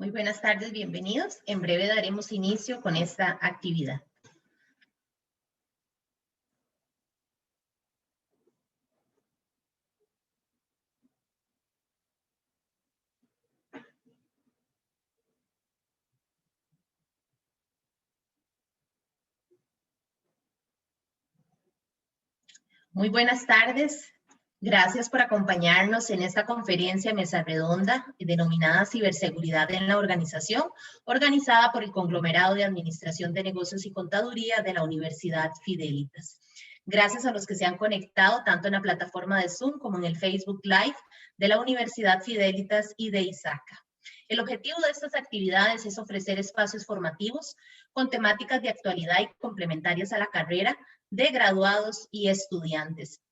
Muy buenas tardes, bienvenidos. En breve daremos inicio con esta actividad. Muy buenas tardes. Gracias por acompañarnos en esta conferencia mesa redonda denominada Ciberseguridad en la Organización, organizada por el Conglomerado de Administración de Negocios y Contaduría de la Universidad Fidelitas. Gracias a los que se han conectado tanto en la plataforma de Zoom como en el Facebook Live de la Universidad Fidelitas y de ISACA. El objetivo de estas actividades es ofrecer espacios formativos con temáticas de actualidad y complementarias a la carrera de graduados y estudiantes,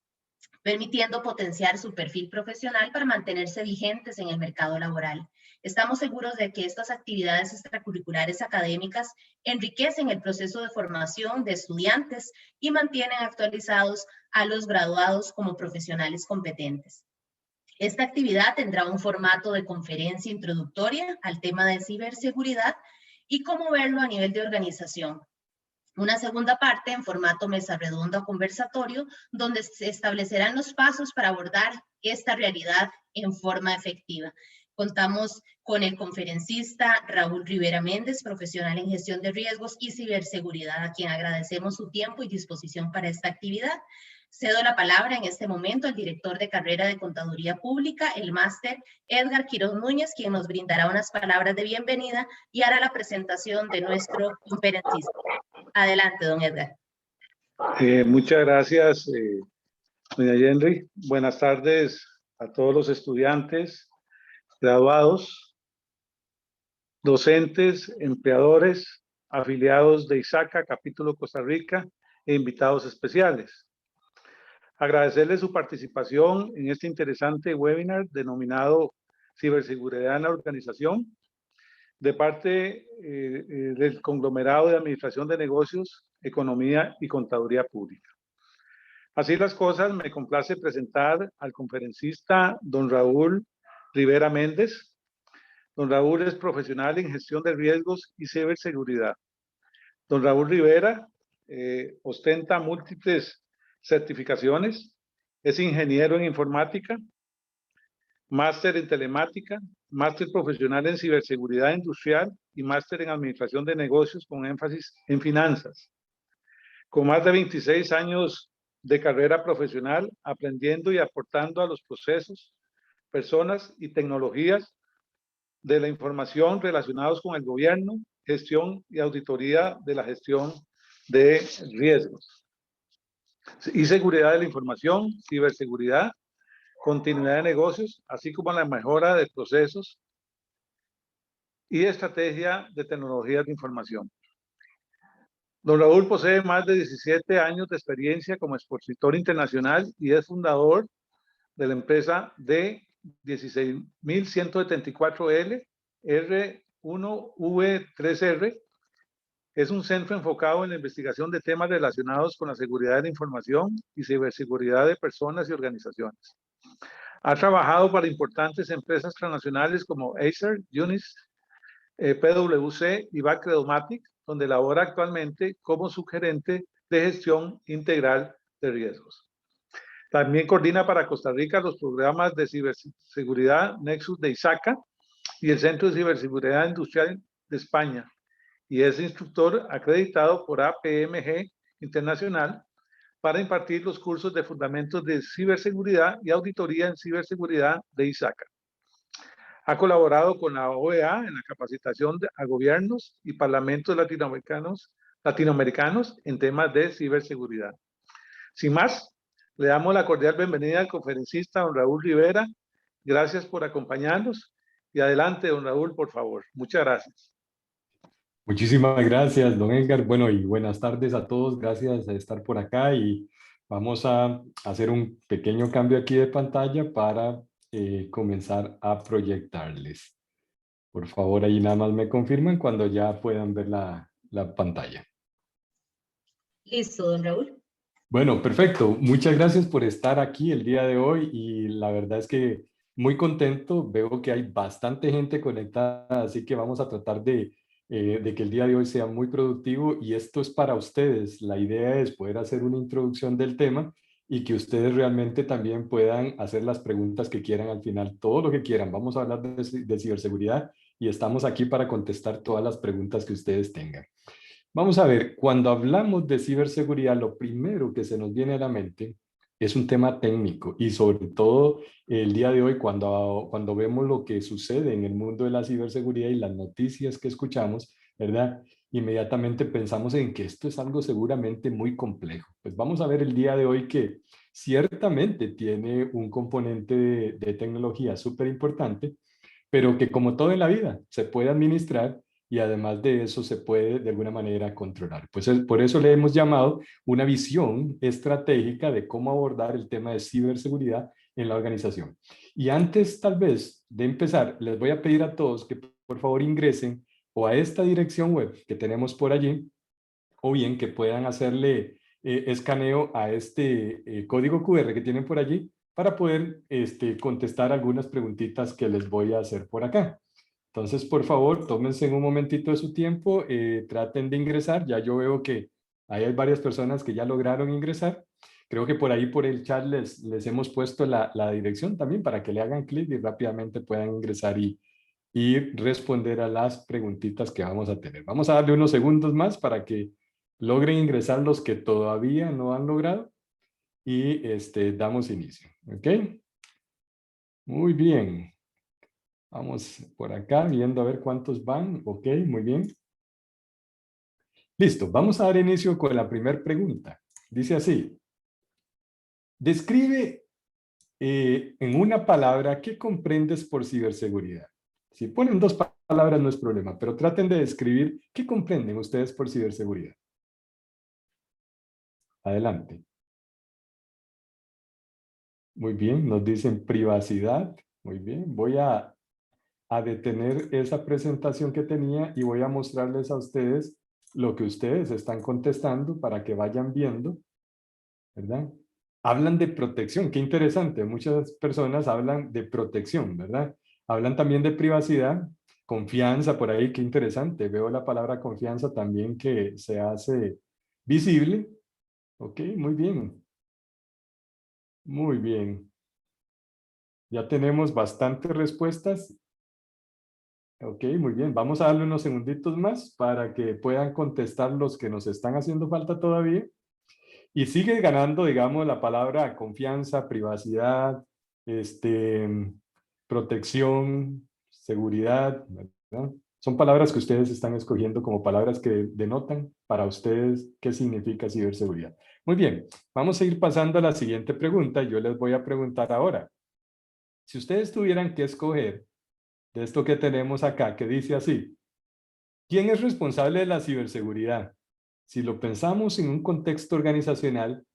permitiendo potenciar su perfil profesional para mantenerse vigentes en el mercado laboral. Estamos seguros de que estas actividades extracurriculares académicas enriquecen el proceso de formación de estudiantes y mantienen actualizados a los graduados como profesionales competentes. Esta actividad tendrá un formato de conferencia introductoria al tema de ciberseguridad y cómo verlo a nivel de organización. Una segunda parte en formato mesa redonda o conversatorio, donde se establecerán los pasos para abordar esta realidad en forma efectiva. Contamos con el conferencista Raúl Rivera Méndez, profesional en gestión de riesgos y ciberseguridad, a quien agradecemos su tiempo y disposición para esta actividad. Cedo la palabra en este momento al director de carrera de Contaduría Pública, el máster Edgar Quiroz Núñez, quien nos brindará unas palabras de bienvenida y hará la presentación de nuestro conferencista. Adelante, don Edgar. Muchas gracias, doña Henry. Buenas tardes a todos los estudiantes, graduados, docentes, empleadores, afiliados de ISACA, capítulo Costa Rica, e invitados especiales. Agradecerles su participación en este interesante webinar denominado Ciberseguridad en la Organización, de parte del Conglomerado de Administración de Negocios, Economía y Contaduría Pública. Así las cosas, me complace presentar al conferencista don Raúl Rivera Méndez. Don Raúl es profesional en gestión de riesgos y ciberseguridad. Don Raúl Rivera ostenta múltiples certificaciones, es ingeniero en informática, máster en telemática, máster profesional en ciberseguridad industrial y máster en administración de negocios con énfasis en finanzas. Con más de 26 años de carrera profesional, aprendiendo y aportando a los procesos, personas y tecnologías de la información relacionados con el gobierno, gestión y auditoría de la gestión de riesgos y seguridad de la información, ciberseguridad, continuidad de negocios, así como la mejora de procesos y estrategia de tecnologías de información. Don Raúl posee más de 17 años de experiencia como expositor internacional y es fundador de la empresa D16174L R1V3R. Es un centro enfocado en la investigación de temas relacionados con la seguridad de la información y ciberseguridad de personas y organizaciones. Ha trabajado para importantes empresas transnacionales como Acer, Unis, PwC y Bacredomatic, donde labora actualmente como subgerente de gestión integral de riesgos. También coordina para Costa Rica los programas de ciberseguridad Nexus de ISACA y el Centro de Ciberseguridad Industrial de España, y es instructor acreditado por APMG Internacional para impartir los cursos de fundamentos de ciberseguridad y auditoría en ciberseguridad de ISACA. Ha colaborado con la OEA en la capacitación a gobiernos y parlamentos latinoamericanos en temas de ciberseguridad. Sin más, le damos la cordial bienvenida al conferencista don Raúl Rivera. Gracias por acompañarnos y adelante, don Raúl, por favor. Muchas gracias. Muchísimas gracias, don Edgar. Bueno, y buenas tardes a todos. Gracias por estar por acá y vamos a hacer un pequeño cambio aquí de pantalla para comenzar a proyectarles. Por favor, ahí nada más me confirman cuando ya puedan ver la pantalla. Listo, don Raúl. Bueno, perfecto. Muchas gracias por estar aquí el día de hoy y la verdad es que muy contento, veo que hay bastante gente conectada, así que vamos a tratar de que el día de hoy sea muy productivo y esto es para ustedes. La idea es poder hacer una introducción del tema y que ustedes realmente también puedan hacer las preguntas que quieran al final, todo lo que quieran. Vamos a hablar de ciberseguridad y estamos aquí para contestar todas las preguntas que ustedes tengan. Vamos a ver, cuando hablamos de ciberseguridad, lo primero que se nos viene a la mente es un tema técnico y sobre todo el día de hoy cuando vemos lo que sucede en el mundo de la ciberseguridad y las noticias que escuchamos, ¿verdad? Inmediatamente pensamos en que esto es algo seguramente muy complejo. Pues vamos a ver el día de hoy que ciertamente tiene un componente de tecnología súper importante, pero que como todo en la vida se puede administrar y además de eso se puede de alguna manera controlar. Pues por eso le hemos llamado una visión estratégica de cómo abordar el tema de ciberseguridad en la organización. Y antes tal vez de empezar, les voy a pedir a todos que por favor ingresen o a esta dirección web que tenemos por allí, o bien que puedan hacerle escaneo a este código QR que tienen por allí para poder contestar algunas preguntitas que les voy a hacer por acá. Entonces, por favor, tómense un momentito de su tiempo, traten de ingresar. Ya yo veo que ahí hay varias personas que ya lograron ingresar. Creo que por ahí, por el chat, les hemos puesto la dirección también para que le hagan clic y rápidamente puedan ingresar y responder a las preguntitas que vamos a tener. Vamos a darle unos segundos más para que logren ingresar los que todavía no han logrado y damos inicio. ¿Ok? Muy bien. Vamos por acá viendo a ver cuántos van. Ok, muy bien. Listo, vamos a dar inicio con la primera pregunta. Dice así. Describe en una palabra qué comprendes por ciberseguridad. Si ponen dos palabras no es problema, pero traten de describir qué comprenden ustedes por ciberseguridad. Adelante. Muy bien, nos dicen privacidad. Muy bien, voy a detener esa presentación que tenía y voy a mostrarles a ustedes lo que ustedes están contestando para que vayan viendo, ¿verdad? Hablan de protección, qué interesante. Muchas personas hablan de protección, ¿verdad? Hablan también de privacidad, confianza por ahí, qué interesante. Veo la palabra confianza también que se hace visible. Ok, muy bien. Muy bien. Ya tenemos bastantes respuestas. Ok, muy bien. Vamos a darle unos segunditos más para que puedan contestar los que nos están haciendo falta todavía. Y sigue ganando, digamos, la palabra confianza, privacidad, protección, seguridad, ¿verdad? Son palabras que ustedes están escogiendo como palabras que denotan para ustedes qué significa ciberseguridad. Muy bien, vamos a ir pasando a la siguiente pregunta. Yo les voy a preguntar ahora. Si ustedes tuvieran que escoger de esto que tenemos acá, que dice así, ¿quién es responsable de la ciberseguridad? Si lo pensamos en un contexto organizacional,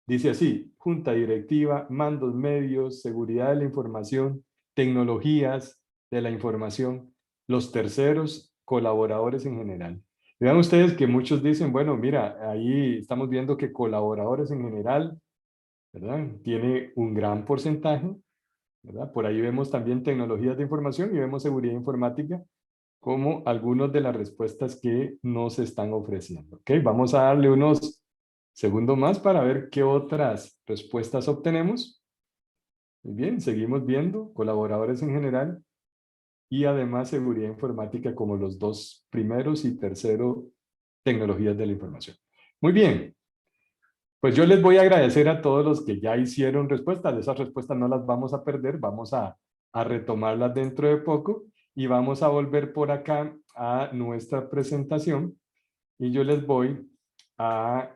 dice así, junta directiva, mandos medios, seguridad de la información, tecnologías de la información, los terceros, colaboradores en general. Vean ustedes que muchos dicen, bueno, mira, ahí estamos viendo que colaboradores en general, ¿verdad? Tiene un gran porcentaje, ¿verdad? Por ahí vemos también tecnologías de información y vemos seguridad informática como algunas de las respuestas que nos están ofreciendo. ¿Ok? Vamos a darle unos segundos más para ver qué otras respuestas obtenemos. Muy bien, seguimos viendo colaboradores en general y además seguridad informática como los dos primeros y tercero tecnologías de la información. Muy bien, pues yo les voy a agradecer a todos los que ya hicieron respuestas. Esas respuestas no las vamos a perder, vamos a retomarlas dentro de poco y vamos a volver por acá a nuestra presentación y yo les voy a,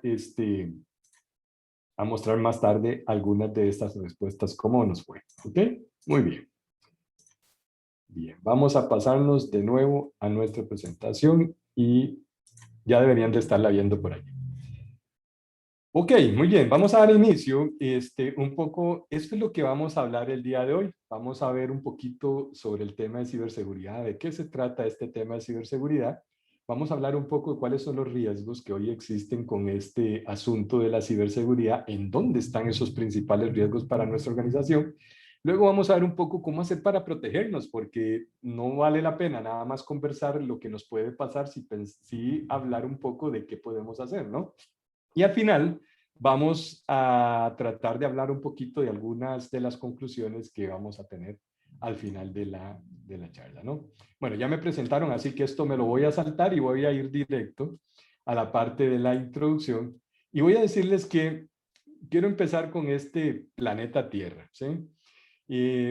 a mostrar más tarde algunas de estas respuestas, cómo nos fue. ¿Ok? Muy bien. Bien, vamos a pasarnos de nuevo a nuestra presentación y ya deberían de estarla viendo por ahí. Ok, muy bien, vamos a dar inicio. Un poco, esto es lo que vamos a hablar el día de hoy. Vamos a ver un poquito sobre el tema de ciberseguridad, de qué se trata este tema de ciberseguridad. Vamos a hablar un poco de cuáles son los riesgos que hoy existen con este asunto de la ciberseguridad, en dónde están esos principales riesgos para nuestra organización. Luego vamos a ver un poco cómo hacer para protegernos, porque no vale la pena nada más conversar lo que nos puede pasar si hablar un poco de qué podemos hacer, ¿no? Y al final vamos a tratar de hablar un poquito de algunas de las conclusiones que vamos a tener al final de la charla, ¿no? Bueno, ya me presentaron, así que esto me lo voy a saltar y voy a ir directo a la parte de la introducción. Y voy a decirles que quiero empezar con este planeta Tierra, ¿sí?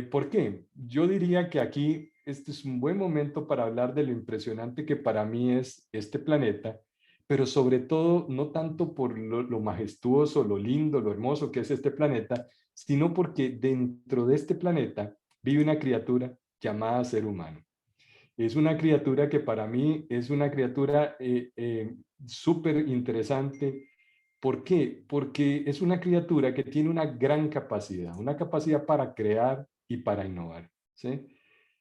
¿Por qué? Yo diría que aquí este es un buen momento para hablar de lo impresionante que para mí es este planeta, pero sobre todo no tanto por lo majestuoso, lo lindo, lo hermoso que es este planeta, sino porque dentro de este planeta vive una criatura llamada ser humano. Es una criatura que para mí es una criatura súper interesante. ¿Por qué? Porque es una criatura que tiene una capacidad para crear y para innovar, ¿sí?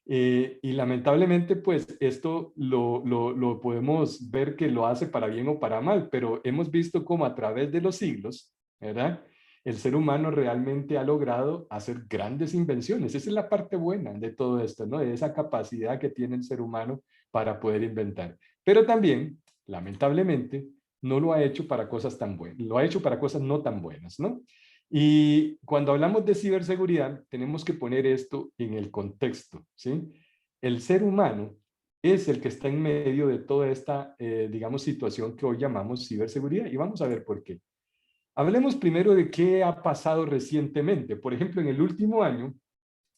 Y lamentablemente, pues esto lo podemos ver que lo hace para bien o para mal, pero hemos visto cómo a través de los siglos, ¿verdad? El ser humano realmente ha logrado hacer grandes invenciones. Esa es la parte buena de todo esto, ¿no? De esa capacidad que tiene el ser humano para poder inventar. Pero también, lamentablemente, no lo ha hecho para cosas tan buenas, lo ha hecho para cosas no tan buenas, ¿no? Y cuando hablamos de ciberseguridad, tenemos que poner esto en el contexto, ¿sí? El ser humano es el que está en medio de toda esta, digamos, situación que hoy llamamos ciberseguridad. Y vamos a ver por qué. Hablemos primero de qué ha pasado recientemente. Por ejemplo, en el último año,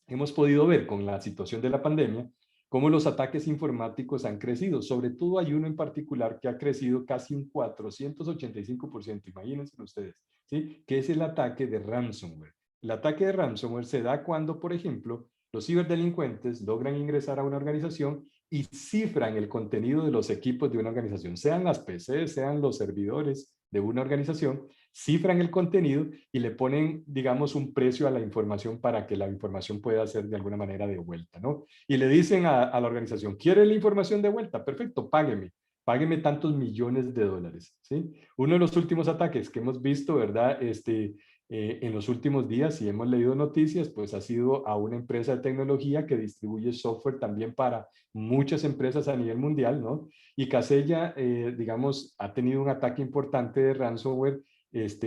hemos podido ver con la situación de la pandemia cómo los ataques informáticos han crecido. Sobre todo hay uno en particular que ha crecido casi un 485%, imagínense ustedes, ¿sí? Que es el ataque de ransomware. El ataque de ransomware se da cuando, por ejemplo, los ciberdelincuentes logran ingresar a una organización y cifran el contenido de los equipos de una organización, sean las PCs, sean los servidores de una organización, cifran el contenido y le ponen, digamos, un precio a la información para que la información pueda ser de alguna manera de vuelta, ¿no? Y le dicen a la organización, ¿quiere la información de vuelta? Perfecto, págueme tantos millones de dólares, ¿sí? Uno de los últimos ataques que hemos visto, ¿verdad? En los últimos días, si hemos leído noticias, pues ha sido a una empresa de tecnología que distribuye software también para muchas empresas a nivel mundial, ¿no? Y Casella, digamos, ha tenido un ataque importante de ransomware,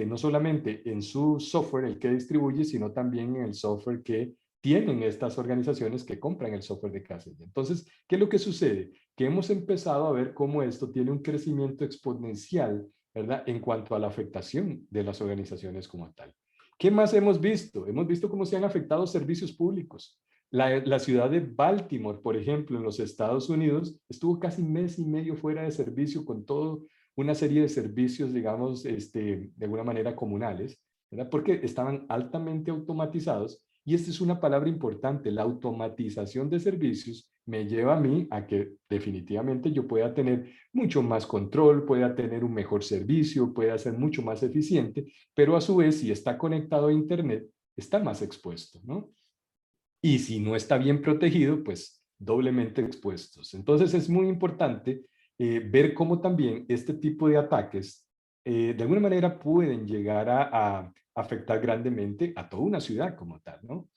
no solamente en su software, el que distribuye, sino también en el software que tienen estas organizaciones que compran el software de Casella. Entonces, ¿qué es lo que sucede? Que hemos empezado a ver cómo esto tiene un crecimiento exponencial, ¿verdad? En cuanto a la afectación de las organizaciones como tal. ¿Qué más hemos visto? Hemos visto cómo se han afectado servicios públicos. La ciudad de Baltimore, por ejemplo, en los Estados Unidos, estuvo casi mes y medio fuera de servicio con todo una serie de servicios, digamos, de alguna manera comunales, ¿verdad? Porque estaban altamente automatizados. Y esta es una palabra importante, la automatización de servicios me lleva a mí a que definitivamente yo pueda tener mucho más control, pueda tener un mejor servicio, pueda ser mucho más eficiente, pero a su vez, si está conectado a Internet, está más expuesto, ¿no? Y si no está bien protegido, pues doblemente expuestos. Entonces es muy importante ver cómo también este tipo de ataques de alguna manera pueden llegar a afectar grandemente a toda una ciudad como tal, ¿no?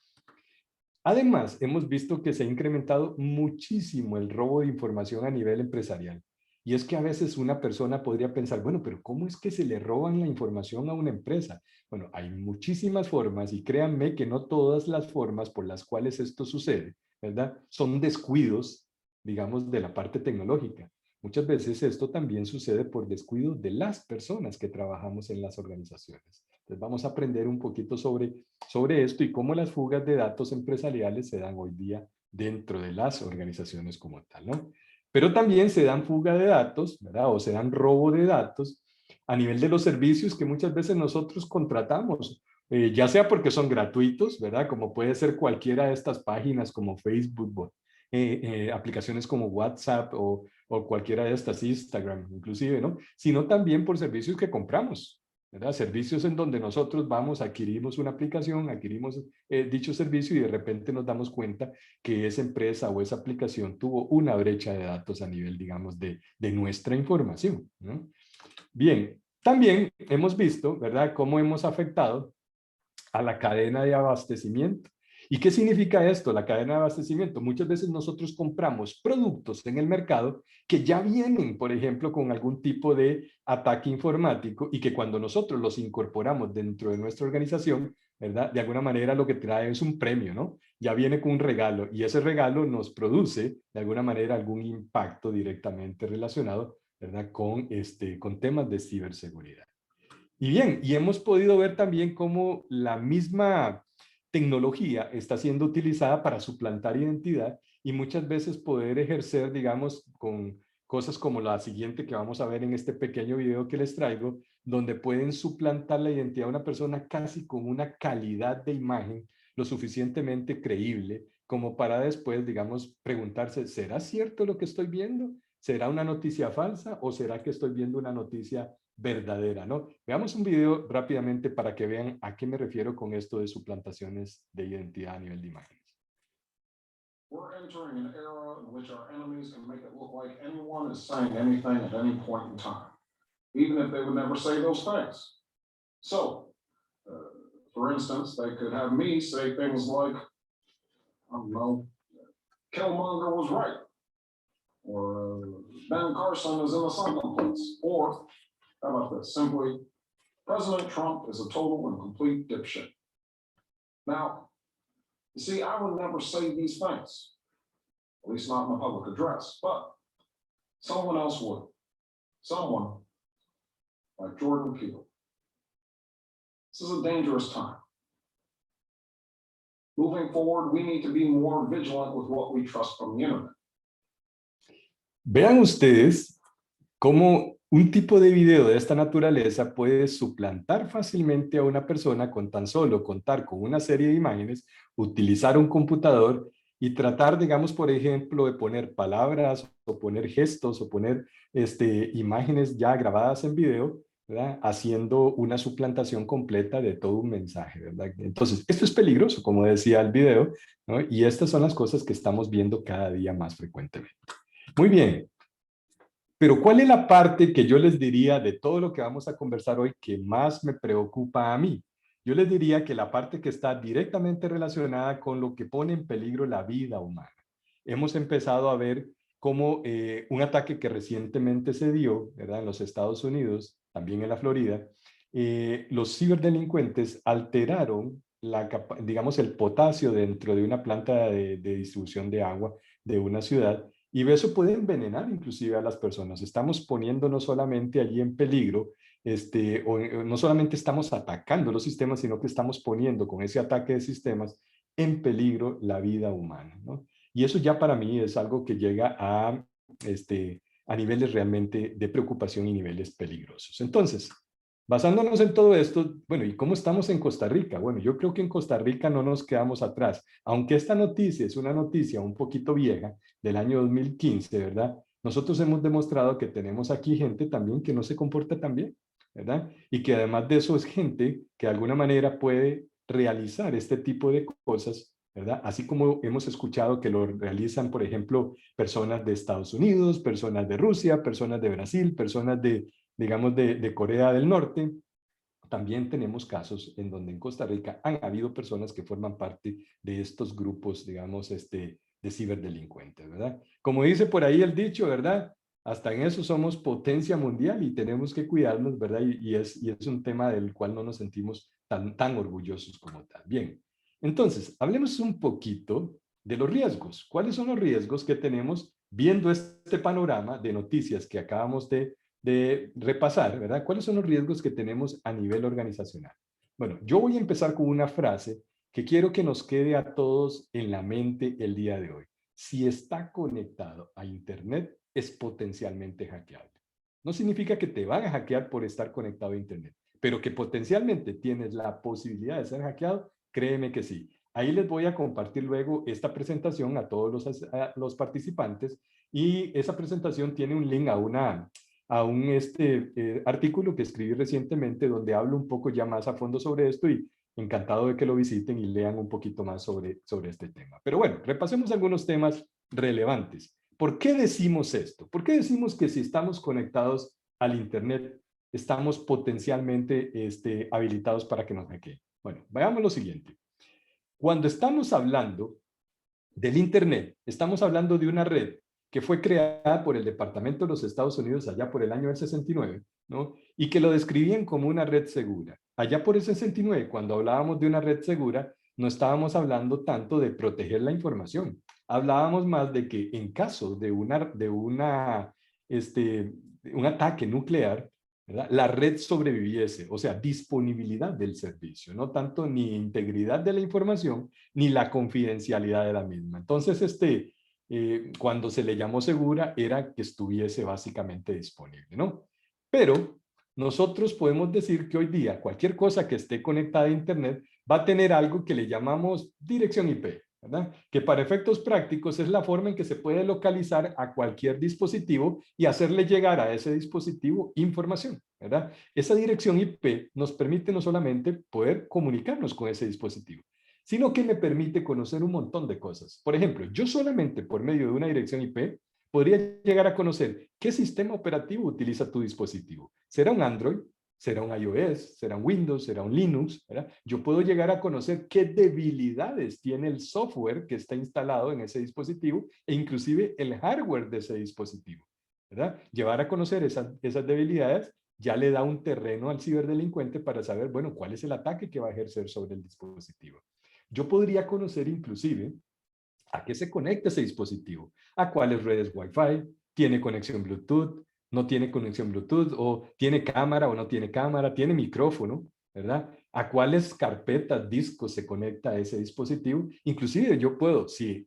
Además, hemos visto que se ha incrementado muchísimo el robo de información a nivel empresarial. Y es que a veces una persona podría pensar, bueno, pero ¿cómo es que se le roban la información a una empresa? Bueno, hay muchísimas formas y créanme que no todas las formas por las cuales esto sucede, ¿verdad? Son descuidos, digamos, de la parte tecnológica. Muchas veces esto también sucede por descuido de las personas que trabajamos en las organizaciones. Entonces vamos a aprender un poquito sobre esto y cómo las fugas de datos empresariales se dan hoy día dentro de las organizaciones como tal, ¿no? Pero también se dan fuga de datos, ¿verdad? O se dan robo de datos a nivel de los servicios que muchas veces nosotros contratamos, ya sea porque son gratuitos, ¿verdad? Como puede ser cualquiera de estas páginas como Facebook, aplicaciones como WhatsApp o cualquiera de estas, Instagram inclusive, ¿no? Sino también por servicios que compramos, ¿verdad? Servicios en donde nosotros vamos, adquirimos una aplicación, adquirimos dicho servicio y de repente nos damos cuenta que esa empresa o esa aplicación tuvo una brecha de datos a nivel, digamos, de nuestra información, ¿no? Bien, también hemos visto, ¿verdad?, cómo hemos afectado a la cadena de abastecimiento. ¿Y qué significa esto? La cadena de abastecimiento. Muchas veces nosotros compramos productos en el mercado que ya vienen, por ejemplo, con algún tipo de ataque informático y que cuando nosotros los incorporamos dentro de nuestra organización, ¿verdad? De alguna manera lo que trae es un premio, ¿no? Ya viene con un regalo y ese regalo nos produce, de alguna manera, algún impacto directamente relacionado, ¿verdad? Con temas de ciberseguridad. Y bien, y hemos podido ver también cómo la misma tecnología está siendo utilizada para suplantar identidad y muchas veces poder ejercer, digamos, con cosas como la siguiente que vamos a ver en este pequeño video que les traigo, donde pueden suplantar la identidad de una persona casi con una calidad de imagen lo suficientemente creíble como para después, digamos, preguntarse, ¿será cierto lo que estoy viendo? ¿Será una noticia falsa o será que estoy viendo una noticia verdadera, ¿no? Veamos un video rápidamente para que vean a qué me refiero con esto de suplantaciones de identidad a nivel de imágenes. We're entering an era in which our enemies can make it look like anyone is saying anything at any point in time, even if they would never say those things. So, for instance, they could have me say things like, I don't know, Killmonger was right, or Ben Carson is in the circumstance, or how about this? Simply, President Trump is a total and complete dipshit. Now, you see, I would never say these things, at least not in a public address, but someone else would. Someone like Jordan Peele. This is a dangerous time. Moving forward, we need to be more vigilant with what we trust from the internet. Vean ustedes cómo un tipo de video de esta naturaleza puede suplantar fácilmente a una persona con tan solo contar con una serie de imágenes, utilizar un computador y tratar, digamos, por ejemplo, de poner palabras o poner gestos o poner imágenes ya grabadas en video, ¿verdad? Haciendo una suplantación completa de todo un mensaje, ¿verdad? Entonces, esto es peligroso, como decía el video, ¿no? Y estas son las cosas que estamos viendo cada día más frecuentemente. Muy bien. Pero ¿cuál es la parte que yo les diría de todo lo que vamos a conversar hoy que más me preocupa a mí? Yo les diría que la parte que está directamente relacionada con lo que pone en peligro la vida humana. Hemos empezado a ver cómo un ataque que recientemente se dio, ¿verdad? En los Estados Unidos, también en la Florida, los ciberdelincuentes alteraron digamos, el potasio dentro de una planta de distribución de agua de una ciudad. Y eso puede envenenar inclusive a las personas. Estamos poniendo no solamente allí en peligro, no solamente estamos atacando los sistemas, sino que estamos poniendo con ese ataque de sistemas en peligro la vida humana, ¿no? Y eso ya para mí es algo que llega a niveles realmente de preocupación y niveles peligrosos. Entonces, basándonos en todo esto, bueno, ¿y cómo estamos en Costa Rica? Bueno, yo creo que en Costa Rica no nos quedamos atrás. Aunque esta noticia es una noticia un poquito vieja, del año 2015, ¿verdad? Nosotros hemos demostrado que tenemos aquí gente también que no se comporta tan bien, ¿verdad? Y que además de eso es gente que de alguna manera puede realizar este tipo de cosas, ¿verdad? Así como hemos escuchado que lo realizan, por ejemplo, personas de Estados Unidos, personas de Rusia, personas de Brasil, personas digamos, de Corea del Norte. También tenemos casos en donde en Costa Rica han habido personas que forman parte de estos grupos, digamos, de ciberdelincuentes, ¿verdad? Como dice por ahí el dicho, ¿verdad? Hasta en eso somos potencia mundial y tenemos que cuidarnos, ¿verdad? Y es un tema del cual no nos sentimos tan orgullosos como tal. Bien, entonces, hablemos un poquito de los riesgos. ¿Cuáles son los riesgos que tenemos viendo este panorama de noticias que acabamos de repasar, ¿verdad? ¿Cuáles son los riesgos que tenemos a nivel organizacional? Bueno, yo voy a empezar con una frase que quiero que nos quede a todos en la mente el día de hoy. Si está conectado a Internet, es potencialmente hackeable. No significa que te van a hackear por estar conectado a Internet, pero que potencialmente tienes la posibilidad de ser hackeado, créeme que sí. Ahí les voy a compartir luego esta presentación a todos los participantes y esa presentación tiene un link a un artículo que escribí recientemente donde hablo un poco ya más a fondo sobre esto y encantado de que lo visiten y lean un poquito más sobre este tema. Pero bueno, repasemos algunos temas relevantes. ¿Por qué decimos esto? ¿Por qué decimos que si estamos conectados al Internet estamos potencialmente habilitados para que nos hackeen? Bueno, veamos lo siguiente. Cuando estamos hablando del Internet, estamos hablando de una red que fue creada por el Departamento de los Estados Unidos allá por el año del 69, ¿no? Y que lo describían como una red segura. Allá por el 69, cuando hablábamos de una red segura, no estábamos hablando tanto de proteger la información. Hablábamos más de que en caso de un ataque nuclear, ¿verdad?, la red sobreviviese, o sea, disponibilidad del servicio, no tanto ni integridad de la información, ni la confidencialidad de la misma. Entonces, cuando se le llamó segura, era que estuviese básicamente disponible, ¿no? Pero nosotros podemos decir que hoy día cualquier cosa que esté conectada a Internet va a tener algo que le llamamos dirección IP, ¿verdad? Que para efectos prácticos es la forma en que se puede localizar a cualquier dispositivo y hacerle llegar a ese dispositivo información, ¿verdad? Esa dirección IP nos permite no solamente poder comunicarnos con ese dispositivo, sino que me permite conocer un montón de cosas. Por ejemplo, yo solamente por medio de una dirección IP podría llegar a conocer qué sistema operativo utiliza tu dispositivo. ¿Será un Android? ¿Será un iOS? ¿Será un Windows? ¿Será un Linux? ¿Verdad? Yo puedo llegar a conocer qué debilidades tiene el software que está instalado en ese dispositivo e inclusive el hardware de ese dispositivo, ¿verdad? Llevar a conocer esas debilidades ya le da un terreno al ciberdelincuente para saber, bueno, cuál es el ataque que va a ejercer sobre el dispositivo. Yo podría conocer inclusive a qué se conecta ese dispositivo, a cuáles redes Wi-Fi, tiene conexión Bluetooth, no tiene conexión Bluetooth, o tiene cámara o no tiene cámara, tiene micrófono, ¿verdad? A cuáles carpetas, discos se conecta a ese dispositivo. Inclusive yo puedo, si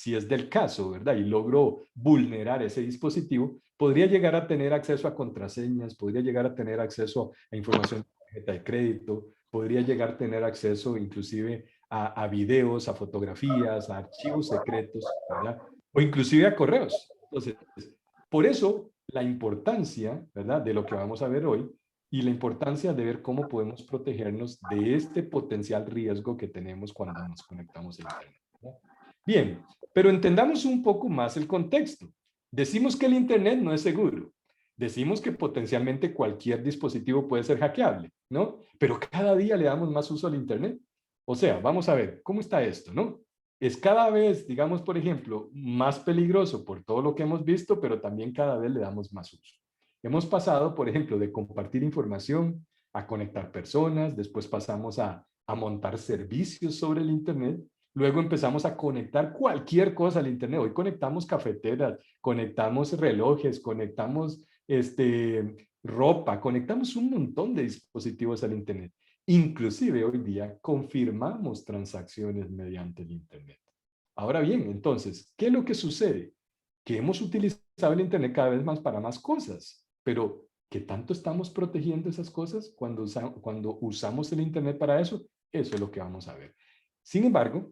es del caso, ¿verdad?, y logro vulnerar ese dispositivo, podría llegar a tener acceso a contraseñas, podría llegar a tener acceso a información de tarjeta de crédito, podría llegar a tener acceso inclusive a videos, a fotografías, a archivos secretos, ¿verdad? O inclusive a correos. Entonces, por eso la importancia, ¿verdad?, de lo que vamos a ver hoy y la importancia de ver cómo podemos protegernos de este potencial riesgo que tenemos cuando nos conectamos a Internet, ¿verdad? Bien, pero entendamos un poco más el contexto. Decimos que el Internet no es seguro. Decimos que potencialmente cualquier dispositivo puede ser hackeable, ¿no? Pero cada día le damos más uso al Internet. O sea, vamos a ver, ¿cómo está esto, no? Es cada vez, digamos, por ejemplo, más peligroso por todo lo que hemos visto, pero también cada vez le damos más uso. Hemos pasado, por ejemplo, de compartir información a conectar personas, después pasamos a montar servicios sobre el Internet, luego empezamos a conectar cualquier cosa al Internet. Hoy conectamos cafeteras, conectamos relojes, conectamos ropa, conectamos un montón de dispositivos al Internet. Inclusive hoy día confirmamos transacciones mediante el Internet. Ahora bien, entonces, ¿qué es lo que sucede? Que hemos utilizado el Internet cada vez más para más cosas, pero ¿qué tanto estamos protegiendo esas cosas cuando usamos el Internet para eso? Eso es lo que vamos a ver. Sin embargo,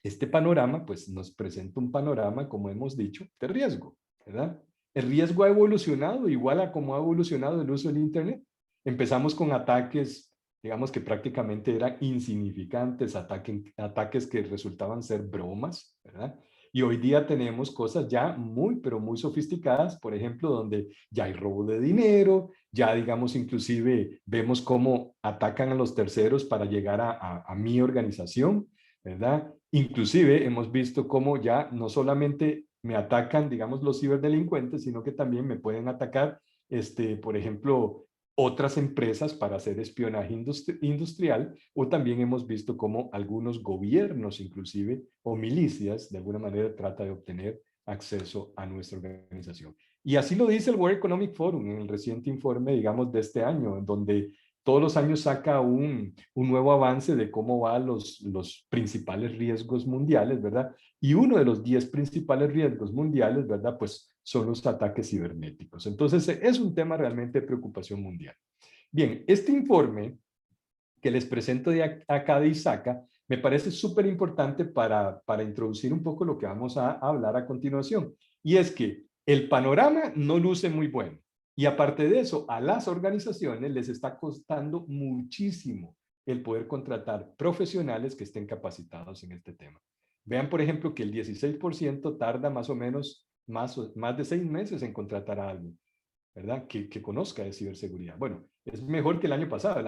este panorama pues nos presenta un panorama, como hemos dicho, de riesgo, ¿verdad? El riesgo ha evolucionado igual a como ha evolucionado el uso del Internet. Empezamos con ataques, digamos que prácticamente eran insignificantes, ataques que resultaban ser bromas, ¿verdad? Y hoy día tenemos cosas ya muy, pero muy sofisticadas, por ejemplo, donde ya hay robo de dinero, ya digamos inclusive vemos cómo atacan a los terceros para llegar a mi organización, ¿verdad? Inclusive hemos visto cómo ya no solamente me atacan, digamos, los ciberdelincuentes, sino que también me pueden atacar, por ejemplo, otras empresas para hacer espionaje industrial, o también hemos visto cómo algunos gobiernos, inclusive, o milicias, de alguna manera trata de obtener acceso a nuestra organización. Y así lo dice el World Economic Forum en el reciente informe, digamos, de este año, en donde todos los años saca un nuevo avance de cómo van los principales riesgos mundiales, ¿verdad? Y uno de los 10 principales riesgos mundiales, ¿verdad?, pues son los ataques cibernéticos. Entonces, es un tema realmente de preocupación mundial. Bien, este informe que les presento de acá de ISACA me parece súper importante para introducir un poco lo que vamos a hablar a continuación. Y es que el panorama no luce muy bueno. Y aparte de eso, a las organizaciones les está costando muchísimo el poder contratar profesionales que estén capacitados en este tema. Vean, por ejemplo, que el 16% tarda más o menos más de 6 meses en contratar a alguien, ¿verdad? Que conozca de ciberseguridad. Bueno, es mejor que el año pasado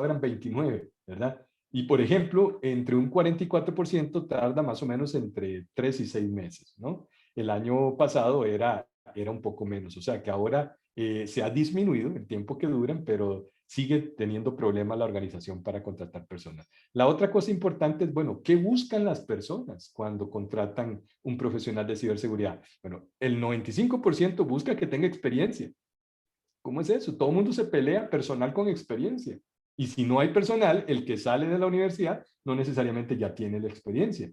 eran 29, ¿verdad? Y, por ejemplo, entre un 44% tarda más o menos entre 3 y 6 meses, ¿no? El año pasado era un poco menos, o sea que ahora se ha disminuido el tiempo que duran, pero sigue teniendo problemas la organización para contratar personas. La otra cosa importante es, bueno, ¿qué buscan las personas cuando contratan un profesional de ciberseguridad? Bueno, el 95% busca que tenga experiencia. ¿Cómo es eso? Todo el mundo se pelea personal con experiencia. Y si no hay personal, el que sale de la universidad no necesariamente ya tiene la experiencia.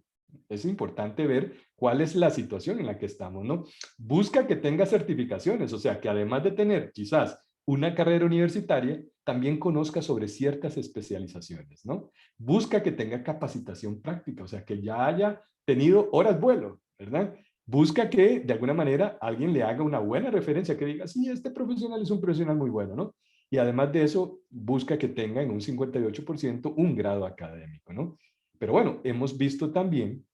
Es importante ver cuál es la situación en la que estamos, ¿no? Busca que tenga certificaciones, o sea, que además de tener quizás una carrera universitaria, también conozca sobre ciertas especializaciones, ¿no? Busca que tenga capacitación práctica, o sea, que ya haya tenido horas vuelo, ¿verdad? Busca que de alguna manera alguien le haga una buena referencia, que diga, sí, este profesional es un profesional muy bueno, ¿no? Y además de eso, busca que tenga en un 58% un grado académico, ¿no? Pero bueno, hemos visto también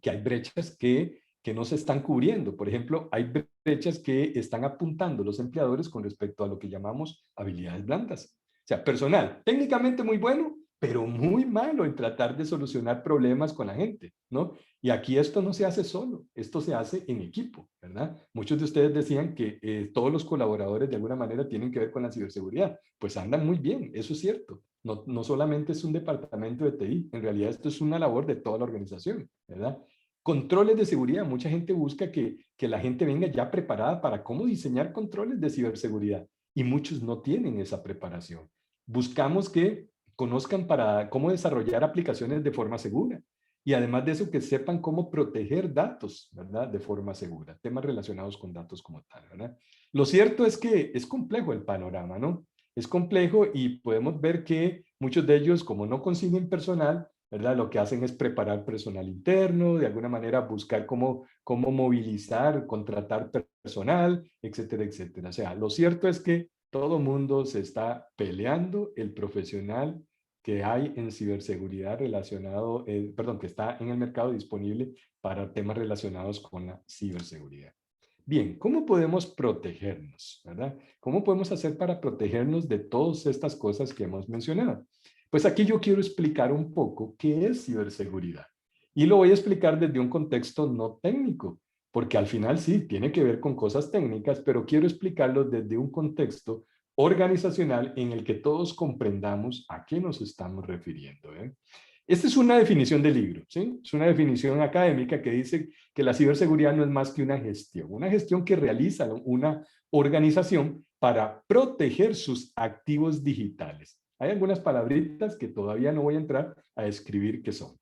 que hay brechas que no se están cubriendo. Por ejemplo, hay brechas que están apuntando los empleadores con respecto a lo que llamamos habilidades blandas. O sea, personal técnicamente muy bueno, pero muy malo en tratar de solucionar problemas con la gente, ¿no? Y aquí esto no se hace solo, esto se hace en equipo, ¿verdad? Muchos de ustedes decían que todos los colaboradores de alguna manera tienen que ver con la ciberseguridad. Pues andan muy bien, eso es cierto. No, no solamente es un departamento de TI, en realidad esto es una labor de toda la organización, ¿verdad? Controles de seguridad, mucha gente busca que la gente venga ya preparada para cómo diseñar controles de ciberseguridad y muchos no tienen esa preparación. Buscamos que conozcan para cómo desarrollar aplicaciones de forma segura y además de eso que sepan cómo proteger datos, ¿verdad? De forma segura, temas relacionados con datos como tal, ¿verdad? Lo cierto es que es complejo el panorama, ¿no? Es complejo y podemos ver que muchos de ellos, como no consiguen personal, ¿verdad? Lo que hacen es preparar personal interno, de alguna manera buscar cómo movilizar, contratar personal, etcétera, etcétera. O sea, lo cierto es que todo mundo se está peleando el profesional que hay en ciberseguridad relacionado, perdón, que está en el mercado disponible para temas relacionados con la ciberseguridad. Bien, ¿cómo podemos protegernos, verdad? ¿Cómo podemos hacer para protegernos de todas estas cosas que hemos mencionado? Pues aquí yo quiero explicar un poco qué es ciberseguridad. Y lo voy a explicar desde un contexto no técnico, porque al final sí, tiene que ver con cosas técnicas, pero quiero explicarlo desde un contexto organizacional en el que todos comprendamos a qué nos estamos refiriendo. Esta es una definición del libro, ¿sí? Es una definición académica que dice que la ciberseguridad no es más que una gestión que realiza una organización para proteger sus activos digitales. Hay algunas palabritas que todavía no voy a entrar a describir qué son.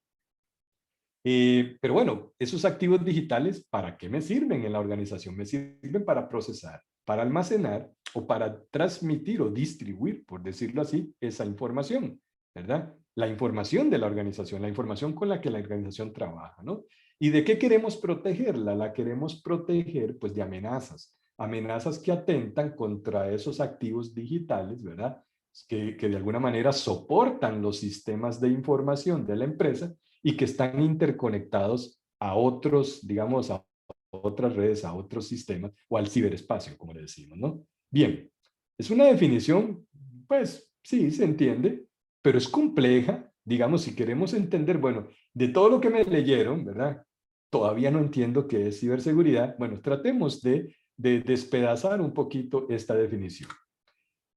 Pero bueno, esos activos digitales, ¿para qué me sirven en la organización? Me sirven para procesar, para almacenar o para transmitir o distribuir, por decirlo así, esa información, ¿verdad? La información de la organización, la información con la que la organización trabaja, ¿no? ¿Y de qué queremos protegerla? La queremos proteger, pues, de amenazas. Amenazas que atentan contra esos activos digitales, ¿verdad? Que de alguna manera soportan los sistemas de información de la empresa y que están interconectados a otros, digamos, a otras redes, a otros sistemas o al ciberespacio, como le decimos, ¿no? Bien, es una definición, pues sí, se entiende, pero es compleja, digamos, si queremos entender, bueno, de todo lo que me leyeron, ¿verdad? Todavía no entiendo qué es ciberseguridad. Bueno, tratemos de despedazar un poquito esta definición.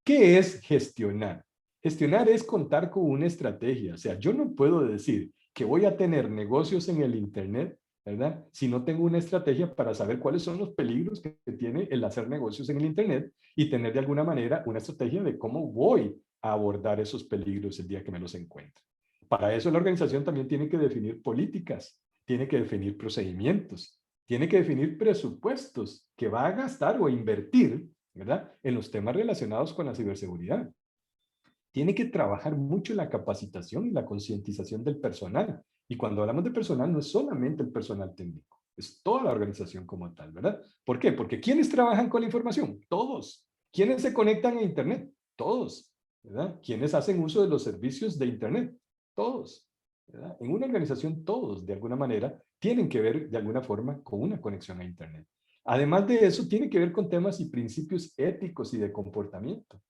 ¿Qué es gestionar? Gestionar es contar con una estrategia. O sea, yo no puedo decir que voy a tener negocios en el Internet, ¿verdad? Si no tengo una estrategia para saber cuáles son los peligros que tiene el hacer negocios en el Internet y tener de alguna manera una estrategia de cómo voy a abordar esos peligros el día que me los encuentre. Para eso la organización también tiene que definir políticas, tiene que definir procedimientos, tiene que definir presupuestos que va a gastar o invertir, ¿verdad? En los temas relacionados con la ciberseguridad. Tiene que trabajar mucho en la capacitación y la concientización del personal. Y cuando hablamos de personal, no es solamente el personal técnico, es toda la organización como tal, ¿verdad? ¿Por qué? Porque ¿quiénes trabajan con la información? Todos. ¿Quiénes se conectan a Internet? Todos, ¿verdad? ¿Quiénes hacen uso de los servicios de Internet? Todos, ¿verdad? En una organización, todos, de alguna manera, tienen que ver de alguna forma con una conexión a Internet. Además de eso, tiene que ver con temas y principios éticos y de comportamiento.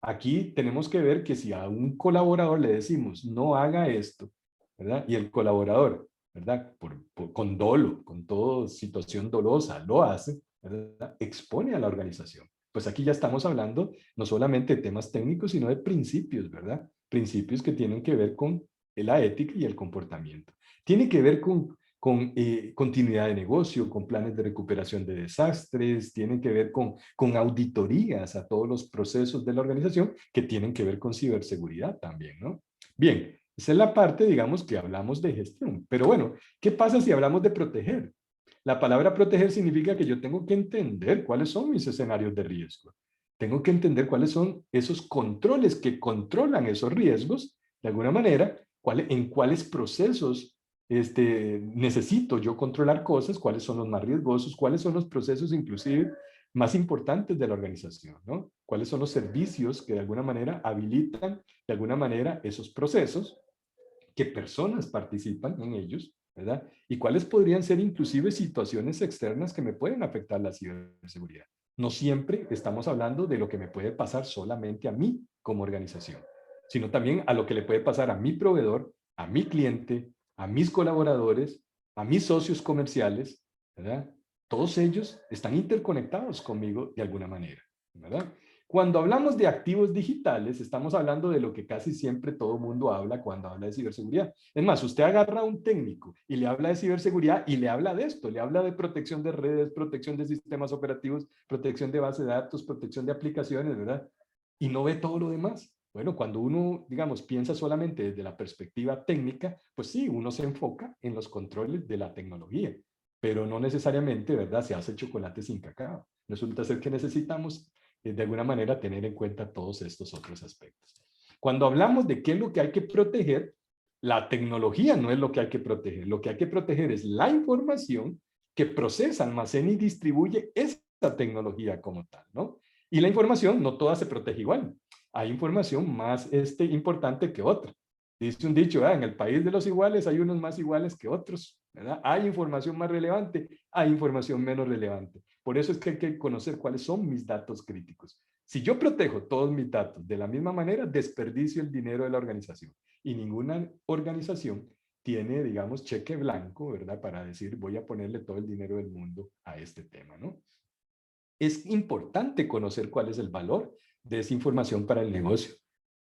Aquí tenemos que ver que si a un colaborador le decimos no haga esto, ¿verdad? Y el colaborador, ¿verdad? Con dolo, con toda situación dolosa, lo hace, ¿verdad? Expone a la organización. Pues aquí ya estamos hablando no solamente de temas técnicos, sino de principios, ¿verdad? Principios que tienen que ver con la ética y el comportamiento. Tiene que ver con continuidad de negocio, con planes de recuperación de desastres, tienen que ver con auditorías a todos los procesos de la organización que tienen que ver con ciberseguridad también, ¿no? Bien, esa es la parte, digamos, que hablamos de gestión. Pero bueno, ¿qué pasa si hablamos de proteger? La palabra proteger significa que yo tengo que entender cuáles son mis escenarios de riesgo. Tengo que entender cuáles son esos controles que controlan esos riesgos, de alguna manera, en cuáles procesos necesito yo controlar cosas, cuáles son los más riesgosos, cuáles son los procesos inclusive más importantes de la organización, ¿no? Cuáles son los servicios que de alguna manera habilitan de alguna manera esos procesos, qué personas participan en ellos, ¿verdad? Y cuáles podrían ser inclusive situaciones externas que me pueden afectar la ciberseguridad. No siempre estamos hablando de lo que me puede pasar solamente a mí como organización, sino también a lo que le puede pasar a mi proveedor, a mi cliente, a mis colaboradores, a mis socios comerciales, ¿verdad? Todos ellos están interconectados conmigo de alguna manera, ¿verdad? Cuando hablamos de activos digitales, estamos hablando de lo que casi siempre todo mundo habla cuando habla de ciberseguridad. Es más, usted agarra a un técnico y le habla de ciberseguridad y le habla de esto, le habla de protección de redes, protección de sistemas operativos, protección de base de datos, protección de aplicaciones, ¿verdad? Y no ve todo lo demás. Bueno, cuando uno, digamos, piensa solamente desde la perspectiva técnica, pues sí, uno se enfoca en los controles de la tecnología, pero no necesariamente, ¿verdad? Se hace chocolate sin cacao. Resulta ser que necesitamos de alguna manera tener en cuenta todos estos otros aspectos. Cuando hablamos de qué es lo que hay que proteger, la tecnología no es lo que hay que proteger. Lo que hay que proteger es la información que procesa, almacena y distribuye esa tecnología como tal, ¿no? Y la información no toda se protege igual. Hay información más importante que otra. Dice un dicho, en el país de los iguales hay unos más iguales que otros, ¿verdad? Hay información más relevante, hay información menos relevante. Por eso es que hay que conocer cuáles son mis datos críticos. Si yo protejo todos mis datos de la misma manera, desperdicio el dinero de la organización. Y ninguna organización tiene, digamos, cheque blanco, ¿verdad? Para decir, voy a ponerle todo el dinero del mundo a este tema, ¿no? Es importante conocer cuál es el valor de esa información para el negocio,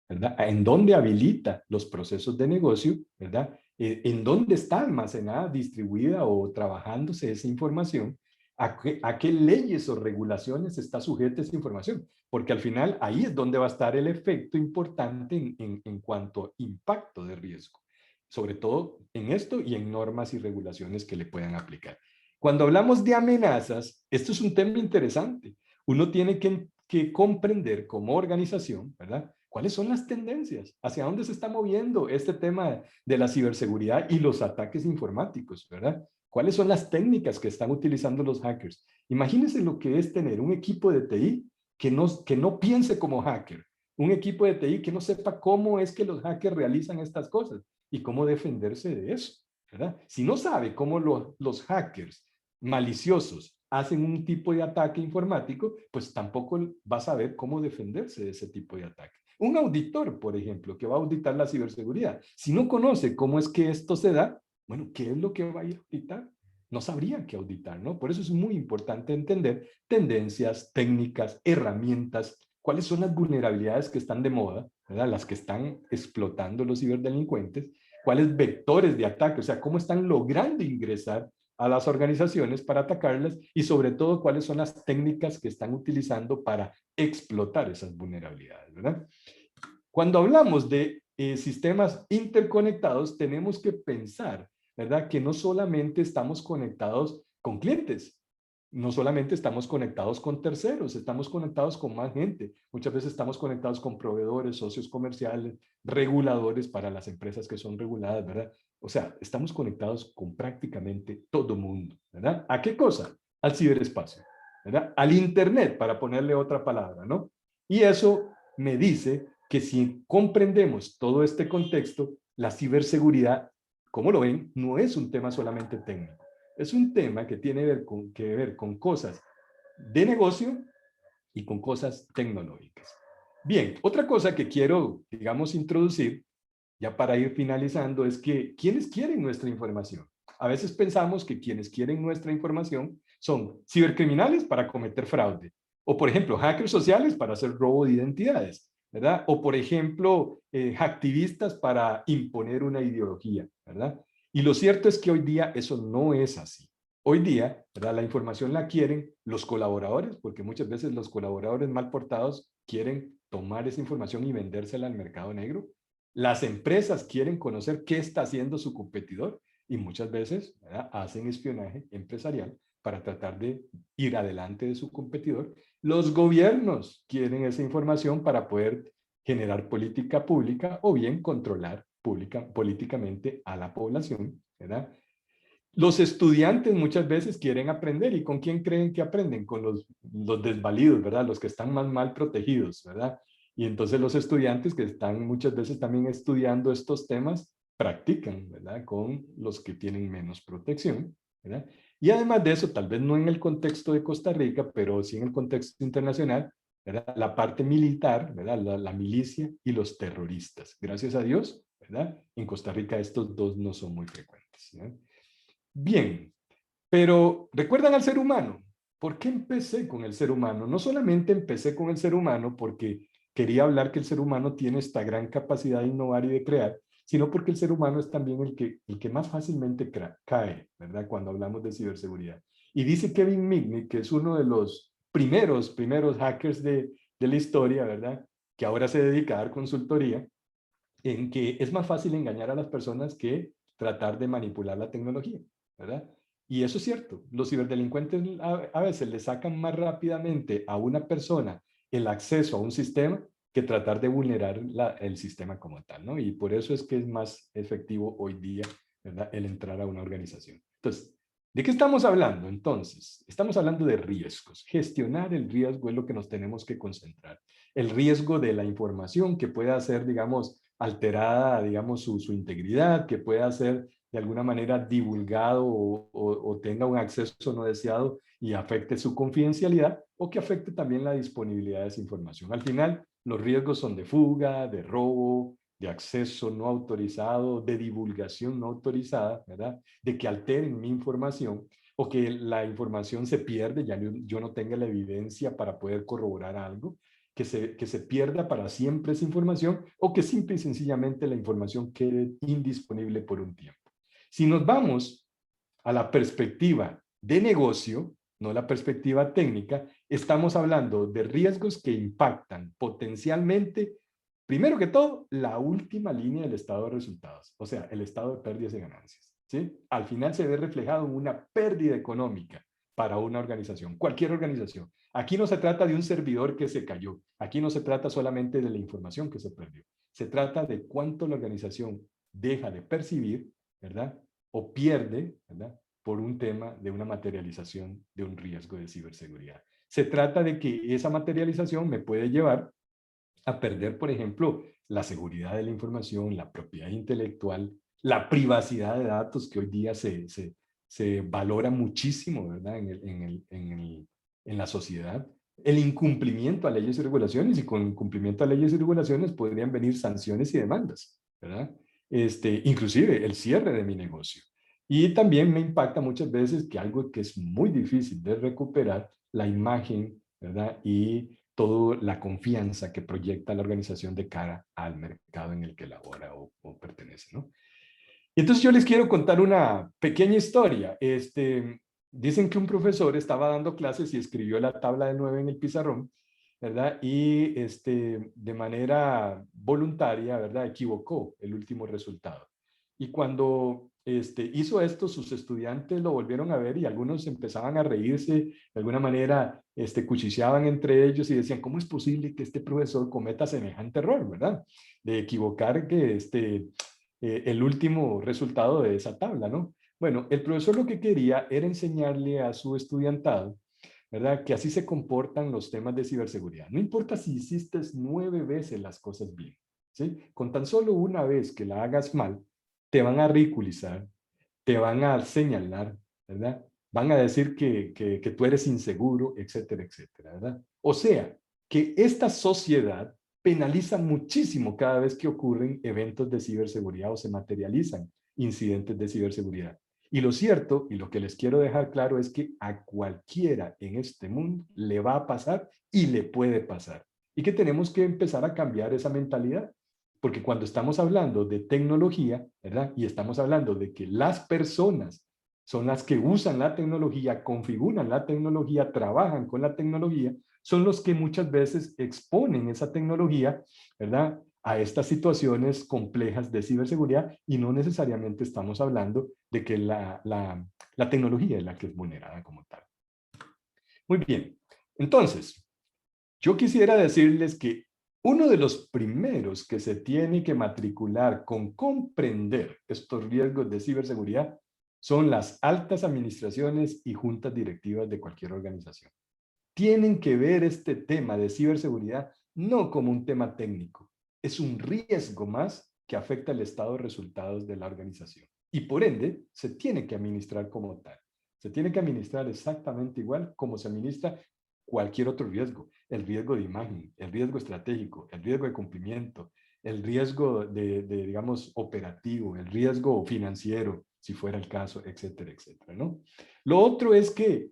¿verdad? En dónde habilita los procesos de negocio, ¿verdad? En dónde está almacenada, distribuida o trabajándose esa información, a qué leyes o regulaciones está sujeta esa información, porque al final ahí es donde va a estar el efecto importante en cuanto a impacto de riesgo, sobre todo en esto y en normas y regulaciones que le puedan aplicar. Cuando hablamos de amenazas, esto es un tema interesante. Uno tiene que comprender como organización, ¿verdad? ¿Cuáles son las tendencias? ¿Hacia dónde se está moviendo este tema de la ciberseguridad y los ataques informáticos, ¿verdad? ¿Cuáles son las técnicas que están utilizando los hackers? Imagínense lo que es tener un equipo de TI que no piense como hacker, un equipo de TI que no sepa cómo es que los hackers realizan estas cosas y cómo defenderse de eso, ¿verdad? Si no sabe cómo los hackers maliciosos hacen un tipo de ataque informático, pues tampoco va a saber cómo defenderse de ese tipo de ataque. Un auditor, por ejemplo, que va a auditar la ciberseguridad, si no conoce cómo es que esto se da, bueno, ¿qué es lo que va a ir a auditar? No sabría qué auditar, ¿no? Por eso es muy importante entender tendencias, técnicas, herramientas, cuáles son las vulnerabilidades que están de moda, ¿verdad? Las que están explotando los ciberdelincuentes, cuáles vectores de ataque, o sea, cómo están logrando ingresar a las organizaciones para atacarlas y sobre todo cuáles son las técnicas que están utilizando para explotar esas vulnerabilidades, ¿verdad? Cuando hablamos de sistemas interconectados, tenemos que pensar, ¿verdad? Que no solamente estamos conectados con clientes, no solamente estamos conectados con terceros, estamos conectados con más gente. Muchas veces estamos conectados con proveedores, socios comerciales, reguladores para las empresas que son reguladas, ¿verdad? O sea, estamos conectados con prácticamente todo mundo, ¿verdad? ¿A qué cosa? Al ciberespacio, ¿verdad? Al Internet, para ponerle otra palabra, ¿no? Y eso me dice que si comprendemos todo este contexto, la ciberseguridad, como lo ven, no es un tema solamente técnico. Es un tema que tiene que ver con cosas de negocio y con cosas tecnológicas. Bien, otra cosa que quiero, digamos, introducir, ya para ir finalizando, es que ¿quiénes quieren nuestra información? A veces pensamos que quienes quieren nuestra información son cibercriminales para cometer fraude, o por ejemplo, hackers sociales para hacer robo de identidades, ¿verdad? O por ejemplo, hacktivistas para imponer una ideología, ¿verdad? Y lo cierto es que hoy día eso no es así. Hoy día, ¿verdad? La información la quieren los colaboradores, porque muchas veces los colaboradores mal portados quieren tomar esa información y vendérsela al mercado negro. Las empresas quieren conocer qué está haciendo su competidor y muchas veces, ¿verdad?, hacen espionaje empresarial para tratar de ir adelante de su competidor. Los gobiernos quieren esa información para poder generar política pública o bien controlar políticamente a la población, ¿verdad? Los estudiantes muchas veces quieren aprender. ¿Y con quién creen que aprenden? Con los desvalidos, ¿verdad? Los que están más mal protegidos, ¿verdad? Y entonces los estudiantes que están muchas veces también estudiando estos temas, practican, ¿verdad? Con los que tienen menos protección, ¿verdad? Y además de eso, tal vez no en el contexto de Costa Rica, pero sí en el contexto internacional, ¿verdad? La parte militar, ¿verdad? La milicia y los terroristas. Gracias a Dios, ¿verdad? En Costa Rica estos dos no son muy frecuentes, ¿no? Bien, pero ¿recuerdan al ser humano? ¿Por qué empecé con el ser humano? No solamente empecé con el ser humano porque quería hablar que el ser humano tiene esta gran capacidad de innovar y de crear, sino porque el ser humano es también el que más fácilmente cae, ¿verdad? Cuando hablamos de ciberseguridad. Y dice Kevin Mitnick, que es uno de los primeros hackers de la historia, ¿verdad? Que ahora se dedica a dar consultoría, en que es más fácil engañar a las personas que tratar de manipular la tecnología, ¿verdad? Y eso es cierto, los ciberdelincuentes a veces le sacan más rápidamente a una persona el acceso a un sistema que tratar de vulnerar el sistema como tal, ¿no? Y por eso es que es más efectivo hoy día, ¿verdad?, el entrar a una organización. Entonces, ¿de qué estamos hablando entonces? Estamos hablando de riesgos. Gestionar el riesgo es lo que nos tenemos que concentrar. El riesgo de la información que pueda ser, digamos, alterada, digamos, su integridad, que pueda ser de alguna manera divulgado o tenga un acceso no deseado y afecte su confidencialidad, o que afecte también la disponibilidad de esa información. Al final, los riesgos son de fuga, de robo, de acceso no autorizado, de divulgación no autorizada, ¿verdad? De que alteren mi información o que la información se pierde, ya yo no tenga la evidencia para poder corroborar algo, que se pierda para siempre esa información o que simple y sencillamente la información quede indisponible por un tiempo. Si nos vamos a la perspectiva de negocio, no la perspectiva técnica, estamos hablando de riesgos que impactan potencialmente, primero que todo, la última línea del estado de resultados, o sea, el estado de pérdidas y ganancias, ¿sí? Al final se ve reflejado en una pérdida económica para una organización, cualquier organización. Aquí no se trata de un servidor que se cayó, aquí no se trata solamente de la información que se perdió, se trata de cuánto la organización deja de percibir, ¿verdad? O pierde, ¿verdad?, por un tema de una materialización de un riesgo de ciberseguridad. Se trata de que esa materialización me puede llevar a perder, por ejemplo, la seguridad de la información, la propiedad intelectual, la privacidad de datos que hoy día se valora muchísimo, ¿verdad?, en la sociedad. El incumplimiento a leyes y regulaciones, y con incumplimiento a leyes y regulaciones podrían venir sanciones y demandas, ¿verdad? Inclusive el cierre de mi negocio. Y también me impacta muchas veces que algo que es muy difícil de recuperar, la imagen, ¿verdad?, y toda la confianza que proyecta la organización de cara al mercado en el que labora o pertenece, ¿no? Y entonces yo les quiero contar una pequeña historia. Dicen que un profesor estaba dando clases y escribió la tabla de 9 en el pizarrón, ¿verdad? Y de manera voluntaria, ¿verdad?, equivocó el último resultado. Y cuando hizo esto, sus estudiantes lo volvieron a ver y algunos empezaban a reírse, de alguna manera cuchicheaban entre ellos y decían, ¿cómo es posible que este profesor cometa semejante error, ¿verdad? De equivocar que el último resultado de esa tabla, ¿no? Bueno, el profesor lo que quería era enseñarle a su estudiantado, ¿verdad?, que así se comportan los temas de ciberseguridad. No importa si hiciste 9 veces las cosas bien, ¿sí? Con tan solo una vez que la hagas mal, te van a ridiculizar, te van a señalar, ¿verdad? Van a decir que tú eres inseguro, etcétera, etcétera, ¿verdad? O sea, que esta sociedad penaliza muchísimo cada vez que ocurren eventos de ciberseguridad o se materializan incidentes de ciberseguridad. Y lo cierto, y lo que les quiero dejar claro, es que a cualquiera en este mundo le va a pasar y le puede pasar. Y que tenemos que empezar a cambiar esa mentalidad. Porque cuando estamos hablando de tecnología, ¿verdad? Y estamos hablando de que las personas son las que usan la tecnología, configuran la tecnología, trabajan con la tecnología, son los que muchas veces exponen esa tecnología, ¿verdad?, a estas situaciones complejas de ciberseguridad, y no necesariamente estamos hablando de que la tecnología es la que es vulnerada como tal. Muy bien, entonces, yo quisiera decirles que uno de los primeros que se tiene que matricular con comprender estos riesgos de ciberseguridad son las altas administraciones y juntas directivas de cualquier organización. Tienen que ver este tema de ciberseguridad no como un tema técnico, es un riesgo más que afecta el estado de resultados de la organización. Y por ende, se tiene que administrar como tal. Se tiene que administrar exactamente igual como se administra cualquier otro riesgo. El riesgo de imagen, el riesgo estratégico, el riesgo de cumplimiento, el riesgo digamos, operativo, el riesgo financiero, si fuera el caso, etcétera, etcétera, ¿no? Lo otro es que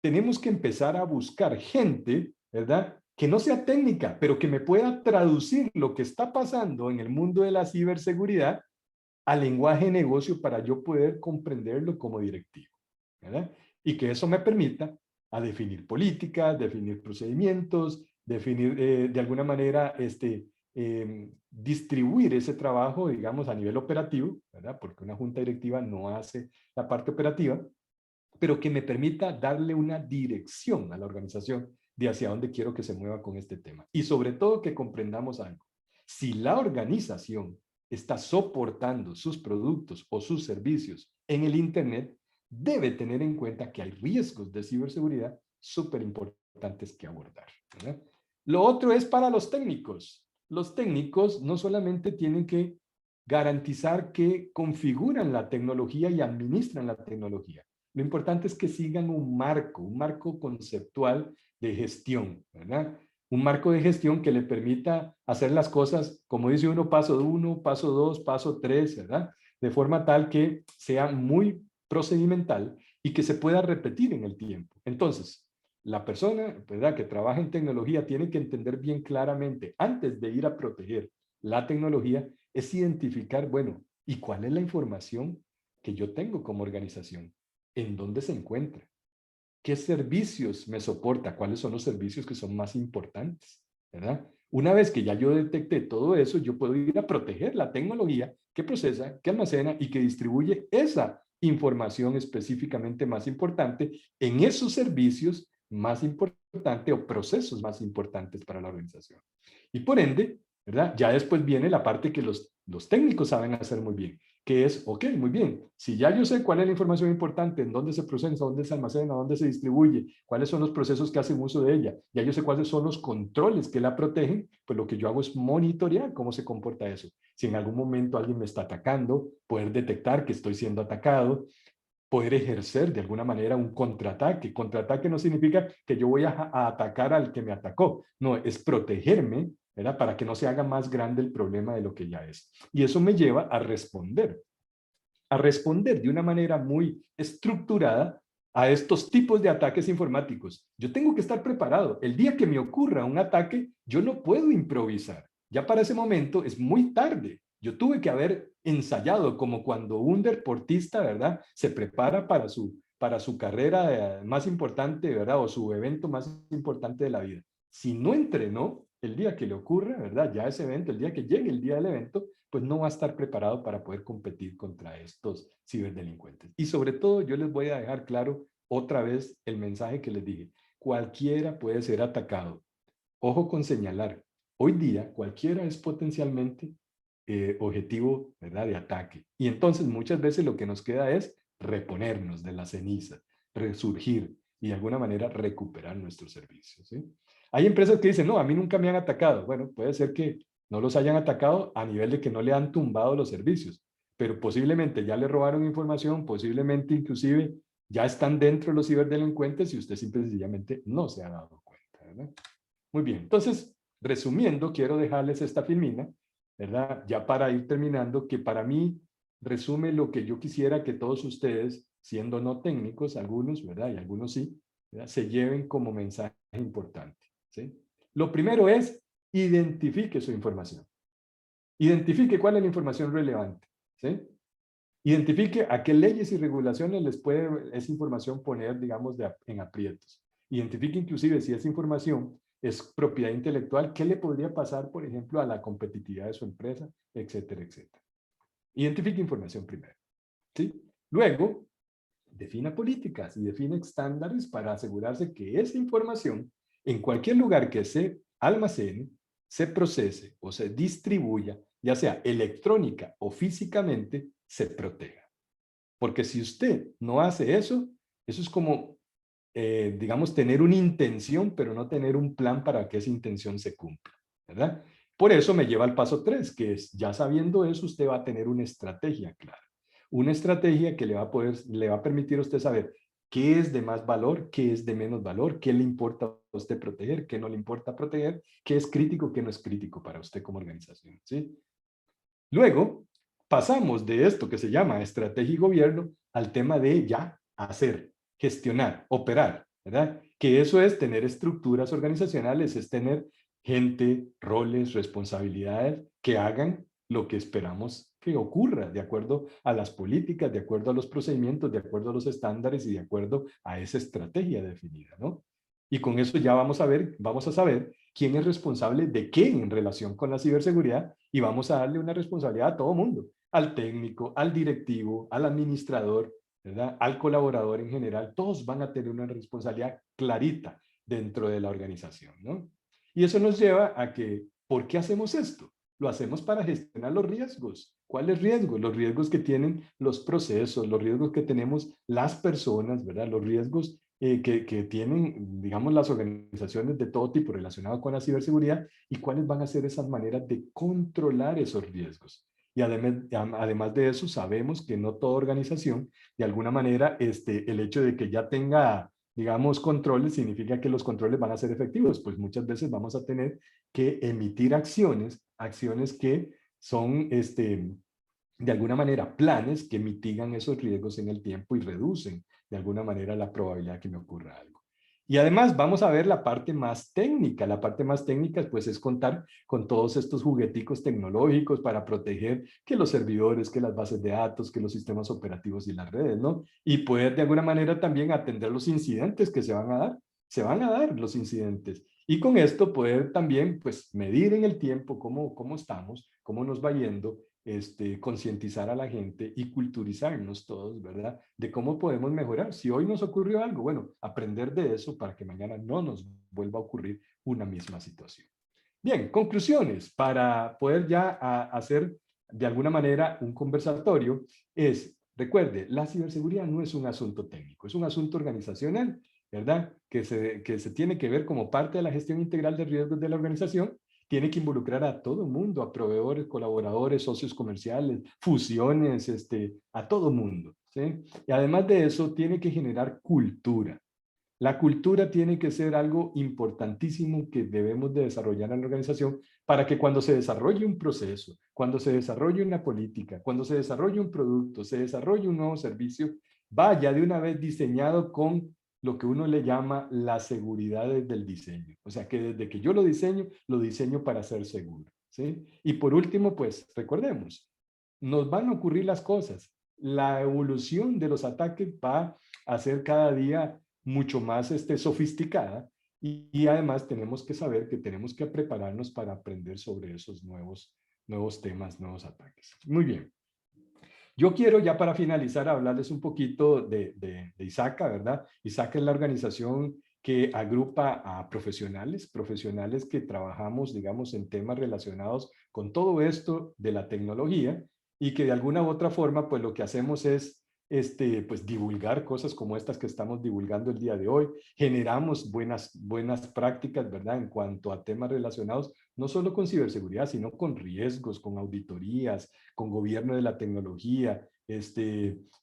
tenemos que empezar a buscar gente, ¿verdad?, que no sea técnica, pero que me pueda traducir lo que está pasando en el mundo de la ciberseguridad al lenguaje de negocio para yo poder comprenderlo como directivo, ¿verdad? Y que eso me permita a definir políticas, definir procedimientos, definir de alguna manera distribuir ese trabajo, digamos, a nivel operativo, ¿verdad? Porque una junta directiva no hace la parte operativa, pero que me permita darle una dirección a la organización de hacia dónde quiero que se mueva con este tema. Y sobre todo que comprendamos algo. Si la organización está soportando sus productos o sus servicios en el Internet, debe tener en cuenta que hay riesgos de ciberseguridad súper importantes que abordar, ¿verdad? Lo otro es para los técnicos. Los técnicos no solamente tienen que garantizar que configuran la tecnología y administran la tecnología. Lo importante es que sigan un marco conceptual de gestión, ¿verdad? Un marco de gestión que le permita hacer las cosas, como dice uno, paso 1, paso 2, paso 3, ¿verdad? De forma tal que sea muy procedimental y que se pueda repetir en el tiempo. Entonces, la persona, ¿verdad?, que trabaja en tecnología tiene que entender bien claramente, antes de ir a proteger la tecnología, es identificar, bueno, ¿y cuál es la información que yo tengo como organización? ¿En dónde se encuentra? ¿Qué servicios me soporta? ¿Cuáles son los servicios que son más importantes? ¿Verdad? Una vez que ya yo detecté todo eso, yo puedo ir a proteger la tecnología que procesa, que almacena y que distribuye esa información específicamente más importante en esos servicios más importantes o procesos más importantes para la organización. Y por ende, ¿verdad?, ya después viene la parte que los técnicos saben hacer muy bien, que es, ok, muy bien, si ya yo sé cuál es la información importante, en dónde se procesa, dónde se almacena, dónde se distribuye, cuáles son los procesos que hacen uso de ella, ya yo sé cuáles son los controles que la protegen, pues lo que yo hago es monitorear cómo se comporta eso. Si en algún momento alguien me está atacando, poder detectar que estoy siendo atacado, poder ejercer de alguna manera un contraataque. Contraataque no significa que yo voy a atacar al que me atacó, no, es protegerme, ¿verdad?, para que no se haga más grande el problema de lo que ya es. Y eso me lleva a responder de una manera muy estructurada a estos tipos de ataques informáticos. Yo tengo que estar preparado. El día que me ocurra un ataque, yo no puedo improvisar. Ya para ese momento es muy tarde. Yo tuve que haber ensayado, como cuando un deportista, ¿verdad?, se prepara para su carrera más importante, ¿verdad?, o su evento más importante de la vida. Si no entrenó, el día que le ocurra, ¿verdad?, ya ese evento, el día que llegue el día del evento, pues no va a estar preparado para poder competir contra estos ciberdelincuentes. Y sobre todo, yo les voy a dejar claro otra vez el mensaje que les dije. Cualquiera puede ser atacado. Ojo con señalar. Hoy día, cualquiera es potencialmente objetivo, ¿verdad?, de ataque. Y entonces, muchas veces lo que nos queda es reponernos de la ceniza, resurgir y de alguna manera recuperar nuestros servicios, ¿sí? Hay empresas que dicen, no, a mí nunca me han atacado. Bueno, puede ser que no los hayan atacado a nivel de que no le han tumbado los servicios, pero posiblemente ya le robaron información, posiblemente inclusive ya están dentro de los ciberdelincuentes y usted simple y sencillamente no se ha dado cuenta, ¿verdad? Muy bien, entonces resumiendo, quiero dejarles esta filmina, ¿verdad? Ya para ir terminando, que para mí resume lo que yo quisiera que todos ustedes, siendo no técnicos, algunos, ¿verdad? Y algunos sí, ¿verdad? Se lleven como mensaje importante, ¿sí? Lo primero es, identifique su información. Identifique cuál es la información relevante, ¿sí? Identifique a qué leyes y regulaciones les puede esa información poner, digamos, en aprietos. Identifique inclusive si esa información es propiedad intelectual, qué le podría pasar, por ejemplo, a la competitividad de su empresa, etcétera, etcétera. Identifique información primero, ¿sí? Luego, defina políticas y define estándares para asegurarse que esa información, en cualquier lugar que se almacene, se procese o se distribuya, ya sea electrónica o físicamente, se proteja. Porque si usted no hace eso, eso es como, digamos, tener una intención, pero no tener un plan para que esa intención se cumpla, ¿verdad? Por eso me lleva al paso 3, que es, ya sabiendo eso, usted va a tener una estrategia clara. Una estrategia que le va a permitir a usted saber qué es de más valor, qué es de menos valor, qué le importa a usted proteger, qué no le importa proteger, qué es crítico, qué no es crítico para usted como organización, ¿sí? Luego, pasamos de esto que se llama estrategia y gobierno al tema de ya hacer, gestionar, operar, ¿verdad? Que eso es tener estructuras organizacionales, es tener gente, roles, responsabilidades que hagan lo que esperamos que ocurra, de acuerdo a las políticas, de acuerdo a los procedimientos, de acuerdo a los estándares y de acuerdo a esa estrategia definida, ¿no? Y con eso ya vamos a saber quién es responsable de qué en relación con la ciberseguridad y vamos a darle una responsabilidad a todo mundo, al técnico, al directivo, al administrador, ¿verdad? Al colaborador en general. Todos van a tener una responsabilidad clarita dentro de la organización, ¿no? Y eso nos lleva a que, ¿por qué hacemos esto? Lo hacemos para gestionar los riesgos. ¿Cuáles riesgos? Los riesgos que tienen los procesos, los riesgos que tenemos las personas, ¿verdad? Los riesgos que tienen, digamos, las organizaciones de todo tipo relacionados con la ciberseguridad y cuáles van a ser esas maneras de controlar esos riesgos. Y además de eso, sabemos que no toda organización, de alguna manera, el hecho de que ya tenga, digamos, controles, significa que los controles van a ser efectivos. Pues muchas veces vamos a tener que emitir acciones que son, de alguna manera, planes que mitigan esos riesgos en el tiempo y reducen de alguna manera la probabilidad que me ocurra algo. Y además vamos a ver la parte más técnica. La parte más técnica pues es contar con todos estos jugueticos tecnológicos para proteger que los servidores, que las bases de datos, que los sistemas operativos y las redes, ¿no? Y poder de alguna manera también atender los incidentes que se van a dar. Se van a dar los incidentes. Y con esto poder también pues medir en el tiempo cómo estamos, cómo nos va yendo, concientizar a la gente y culturizarnos todos, ¿verdad? De cómo podemos mejorar. Si hoy nos ocurrió algo, bueno, aprender de eso para que mañana no nos vuelva a ocurrir una misma situación. Bien, conclusiones para poder ya hacer de alguna manera un conversatorio es, recuerde, la ciberseguridad no es un asunto técnico, es un asunto organizacional, ¿verdad? Que se tiene que ver como parte de la gestión integral de riesgos de la organización. Tiene que involucrar a todo el mundo, a proveedores, colaboradores, socios comerciales, fusiones, a todo el mundo, ¿sí? Y además de eso, tiene que generar cultura. La cultura tiene que ser algo importantísimo que debemos de desarrollar en la organización para que cuando se desarrolle un proceso, cuando se desarrolle una política, cuando se desarrolle un producto, se desarrolle un nuevo servicio, vaya de una vez diseñado con lo que uno le llama la seguridad del diseño. O sea, que desde que yo lo diseño para ser seguro, ¿sí? Y por último, pues recordemos, nos van a ocurrir las cosas. La evolución de los ataques va a ser cada día mucho más sofisticada y además tenemos que saber que tenemos que prepararnos para aprender sobre esos nuevos temas, nuevos ataques. Muy bien. Yo quiero ya para finalizar hablarles un poquito de ISACA, ¿verdad? ISACA es la organización que agrupa a profesionales que trabajamos, digamos, en temas relacionados con todo esto de la tecnología y que de alguna u otra forma, pues lo que hacemos es pues divulgar cosas como estas que estamos divulgando el día de hoy. Generamos buenas prácticas, ¿verdad? En cuanto a temas relacionados no solo con ciberseguridad, sino con riesgos, con auditorías, con gobierno de la tecnología,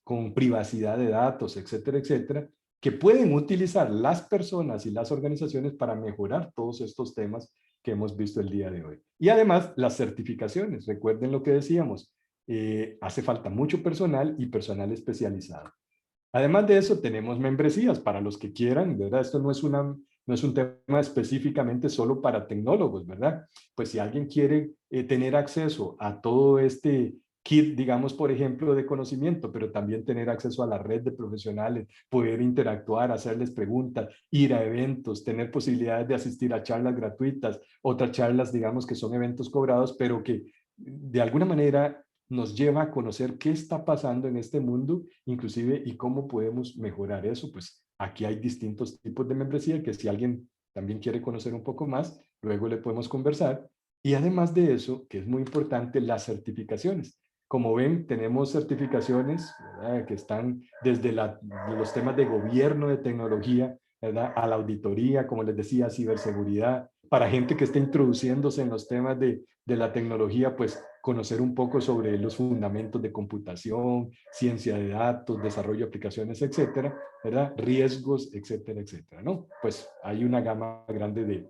con privacidad de datos, etcétera, etcétera, que pueden utilizar las personas y las organizaciones para mejorar todos estos temas que hemos visto el día de hoy. Y además, las certificaciones. Recuerden lo que decíamos. Hace falta mucho personal y personal especializado. Además de eso, tenemos membresías para los que quieran, ¿verdad? Esto no es un tema específicamente solo para tecnólogos, ¿verdad? Pues si alguien quiere tener acceso a todo este kit, digamos, por ejemplo, de conocimiento, pero también tener acceso a la red de profesionales, poder interactuar, hacerles preguntas, ir a eventos, tener posibilidades de asistir a charlas gratuitas, otras charlas, digamos, que son eventos cobrados, pero que de alguna manera nos lleva a conocer qué está pasando en este mundo, inclusive, y cómo podemos mejorar eso. Pues aquí hay distintos tipos de membresía que si alguien también quiere conocer un poco más, luego le podemos conversar. Y además de eso, que es muy importante, las certificaciones. Como ven, tenemos certificaciones, ¿verdad?, que están desde los temas de gobierno, de tecnología, ¿verdad?, a la auditoría, como les decía, ciberseguridad. Para gente que está introduciéndose en los temas de la tecnología, pues conocer un poco sobre los fundamentos de computación, ciencia de datos, desarrollo de aplicaciones, etcétera, ¿verdad? Riesgos, etcétera, etcétera, ¿no? Pues hay una gama grande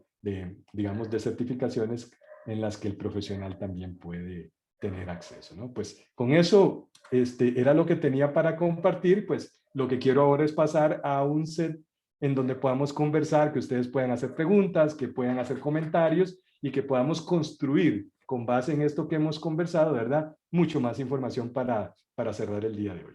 digamos, de certificaciones en las que el profesional también puede tener acceso, ¿no? Pues con eso era lo que tenía para compartir. Pues lo que quiero ahora es pasar a un set en donde podamos conversar, que ustedes puedan hacer preguntas, que puedan hacer comentarios y que podamos construir con base en esto que hemos conversado, ¿verdad?, mucho más información para cerrar el día de hoy.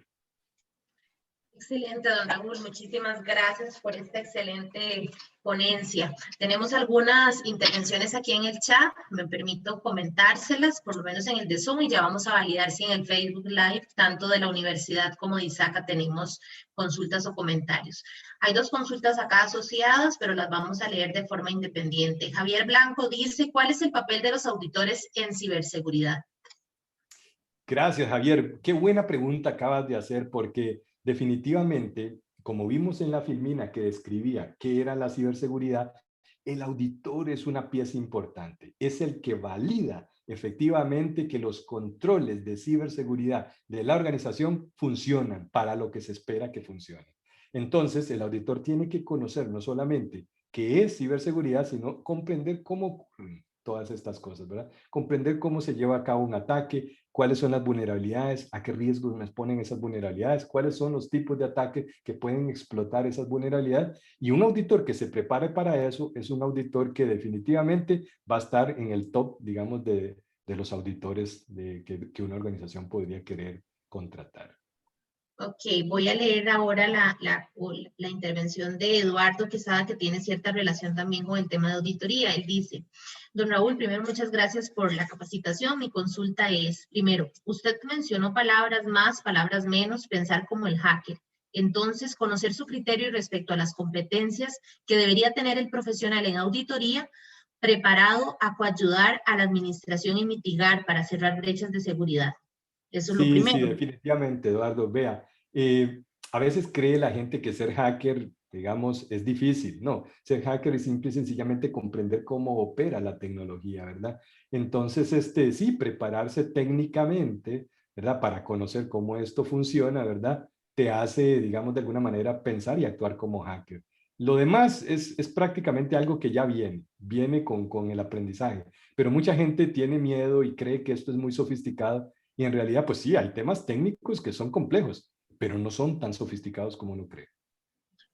Excelente, don Raúl. Muchísimas gracias por esta excelente ponencia. Tenemos algunas intervenciones aquí en el chat. Me permito comentárselas, por lo menos en el de Zoom, y ya vamos a validar si en el Facebook Live, tanto de la universidad como de ISACA, tenemos consultas o comentarios. Hay dos consultas acá asociadas, pero las vamos a leer de forma independiente. Javier Blanco dice, ¿cuál es el papel de los auditores en ciberseguridad? Gracias, Javier. Qué buena pregunta acabas de hacer, porque definitivamente, como vimos en la filmina que describía qué era la ciberseguridad, el auditor es una pieza importante. Es el que valida efectivamente que los controles de ciberseguridad de la organización funcionan para lo que se espera que funcionen. Entonces, el auditor tiene que conocer no solamente qué es ciberseguridad, sino comprender cómo ocurren todas estas cosas, ¿verdad? Comprender cómo se lleva a cabo un ataque, cuáles son las vulnerabilidades, a qué riesgos nos ponen esas vulnerabilidades, cuáles son los tipos de ataque que pueden explotar esas vulnerabilidades. Y un auditor que se prepare para eso es un auditor que definitivamente va a estar en el top, digamos, de los auditores que una organización podría querer contratar. Ok, voy a leer ahora la intervención de Eduardo Quesada, que tiene cierta relación también con el tema de auditoría. Él dice, don Raúl, primero muchas gracias por la capacitación. Mi consulta es, primero, usted mencionó palabras más, palabras menos, pensar como el hacker. Entonces, conocer su criterio respecto a las competencias que debería tener el profesional en auditoría preparado a coayudar a la administración y mitigar para cerrar brechas de seguridad. Eso es lo Sí, primero. definitivamente, Eduardo. Vea, a veces cree la gente que ser hacker, digamos, es difícil. No, ser hacker es simple y sencillamente comprender cómo opera la tecnología, ¿verdad? Entonces, sí, prepararse técnicamente, ¿verdad?, para conocer cómo esto funciona, ¿verdad?, te hace, digamos, de alguna manera pensar y actuar como hacker. Lo demás es prácticamente algo que ya viene con el aprendizaje. Pero mucha gente tiene miedo y cree que esto es muy sofisticado. Y en realidad, pues sí, hay temas técnicos que son complejos, pero no son tan sofisticados como uno cree.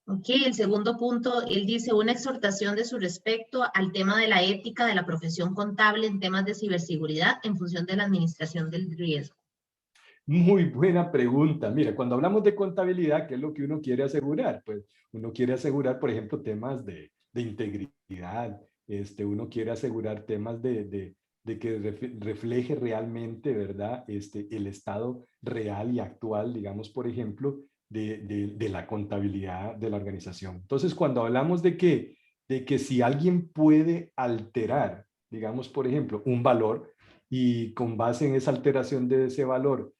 Ok, el segundo punto, él dice una exhortación de su respecto al tema de la ética de la profesión contable en temas de ciberseguridad en función de la administración del riesgo. Muy buena pregunta. Mira, cuando hablamos de contabilidad, ¿qué es lo que uno quiere asegurar? Pues uno quiere asegurar, por ejemplo, temas de integridad. Uno quiere asegurar temas de que refleje realmente, ¿verdad?, el estado real y actual, digamos, por ejemplo, de la contabilidad de la organización. Entonces, cuando hablamos de que si alguien puede alterar, digamos, por ejemplo, un valor, y con base en esa alteración de ese valor,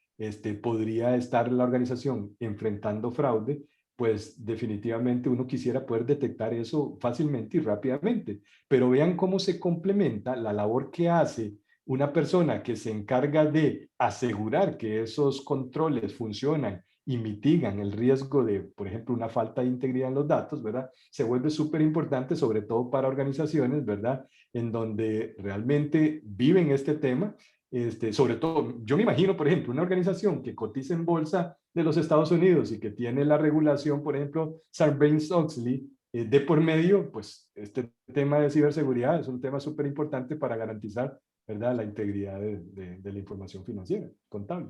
podría estar la organización enfrentando fraude, pues definitivamente uno quisiera poder detectar eso fácilmente y rápidamente. Pero vean cómo se complementa la labor que hace una persona que se encarga de asegurar que esos controles funcionan y mitigan el riesgo de, por ejemplo, una falta de integridad en los datos, ¿verdad? Se vuelve súper importante, sobre todo para organizaciones, ¿verdad? En donde realmente viven este tema. Sobre todo, yo me imagino, por ejemplo, una organización que cotiza en bolsa de los Estados Unidos y que tiene la regulación, por ejemplo, Sarbanes-Oxley, de por medio, pues este tema de ciberseguridad es un tema súper importante para garantizar, ¿verdad?, la integridad de la información financiera, contable.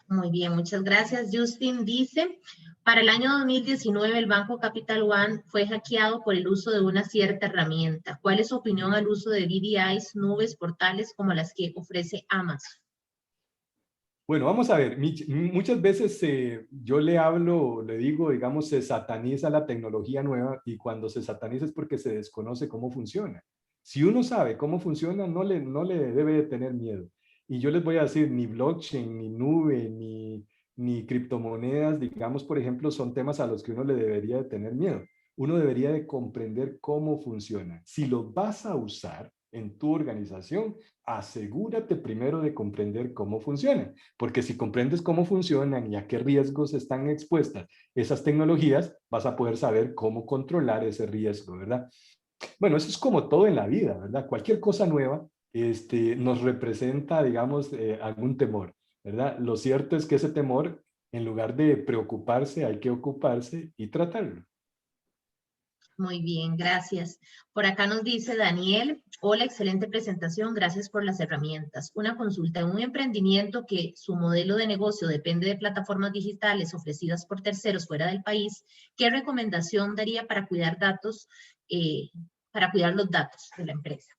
Muy bien, muchas gracias. Justin dice, para el año 2019 el banco Capital One fue hackeado por el uso de una cierta herramienta. ¿Cuál es su opinión al uso de VDIs, nubes, portales como las que ofrece Amazon? Bueno, vamos a ver, muchas veces yo le hablo, le digo, digamos, se sataniza la tecnología nueva y cuando se sataniza es porque se desconoce cómo funciona. Si uno sabe cómo funciona, no le debe de tener miedo. Y yo les voy a decir, ni blockchain, ni nube, ni criptomonedas, digamos, por ejemplo, son temas a los que uno le debería de tener miedo. Uno debería de comprender cómo funciona. Si lo vas a usar en tu organización, asegúrate primero de comprender cómo funcionan, porque si comprendes cómo funcionan y a qué riesgos están expuestas esas tecnologías, vas a poder saber cómo controlar ese riesgo, ¿verdad? Bueno, eso es como todo en la vida, ¿verdad? Cualquier cosa nueva nos representa, digamos, algún temor, ¿verdad? Lo cierto es que ese temor, en lugar de preocuparse, hay que ocuparse y tratarlo. Muy bien, gracias. Por acá nos dice Daniel, hola, excelente presentación, gracias por las herramientas. Una consulta, en un emprendimiento que su modelo de negocio depende de plataformas digitales ofrecidas por terceros fuera del país, ¿qué recomendación daría para cuidar datos, para cuidar los datos de la empresa?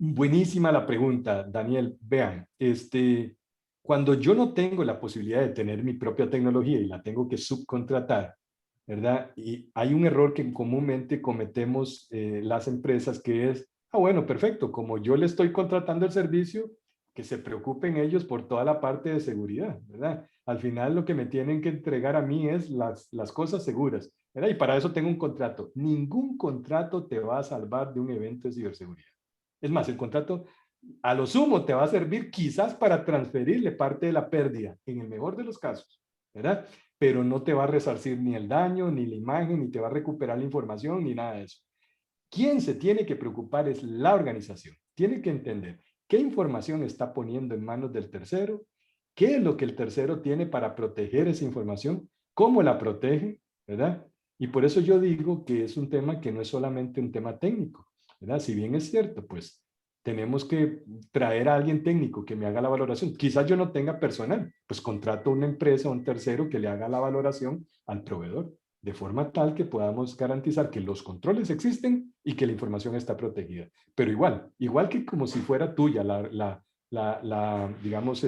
Buenísima la pregunta, Daniel. Vean, cuando yo no tengo la posibilidad de tener mi propia tecnología y la tengo que subcontratar, ¿verdad? Y hay un error que comúnmente cometemos las empresas que es, bueno, perfecto, como yo le estoy contratando el servicio, que se preocupen ellos por toda la parte de seguridad, ¿verdad? Al final lo que me tienen que entregar a mí es las cosas seguras, ¿verdad? Y para eso tengo un contrato. Ningún contrato te va a salvar de un evento de ciberseguridad. Es más, el contrato a lo sumo te va a servir quizás para transferirle parte de la pérdida, en el mejor de los casos, ¿verdad? Pero no te va a resarcir ni el daño, ni la imagen, ni te va a recuperar la información, ni nada de eso. Quien se tiene que preocupar es la organización. Tiene que entender qué información está poniendo en manos del tercero, qué es lo que el tercero tiene para proteger esa información, cómo la protege, ¿verdad? Y por eso yo digo que es un tema que no es solamente un tema técnico, ¿verdad? Si bien es cierto, pues tenemos que traer a alguien técnico que me haga la valoración. Quizás yo no tenga personal, pues contrato a una empresa o un tercero que le haga la valoración al proveedor, de forma tal que podamos garantizar que los controles existen y que la información está protegida. Pero igual que como si fuera tuya digamos,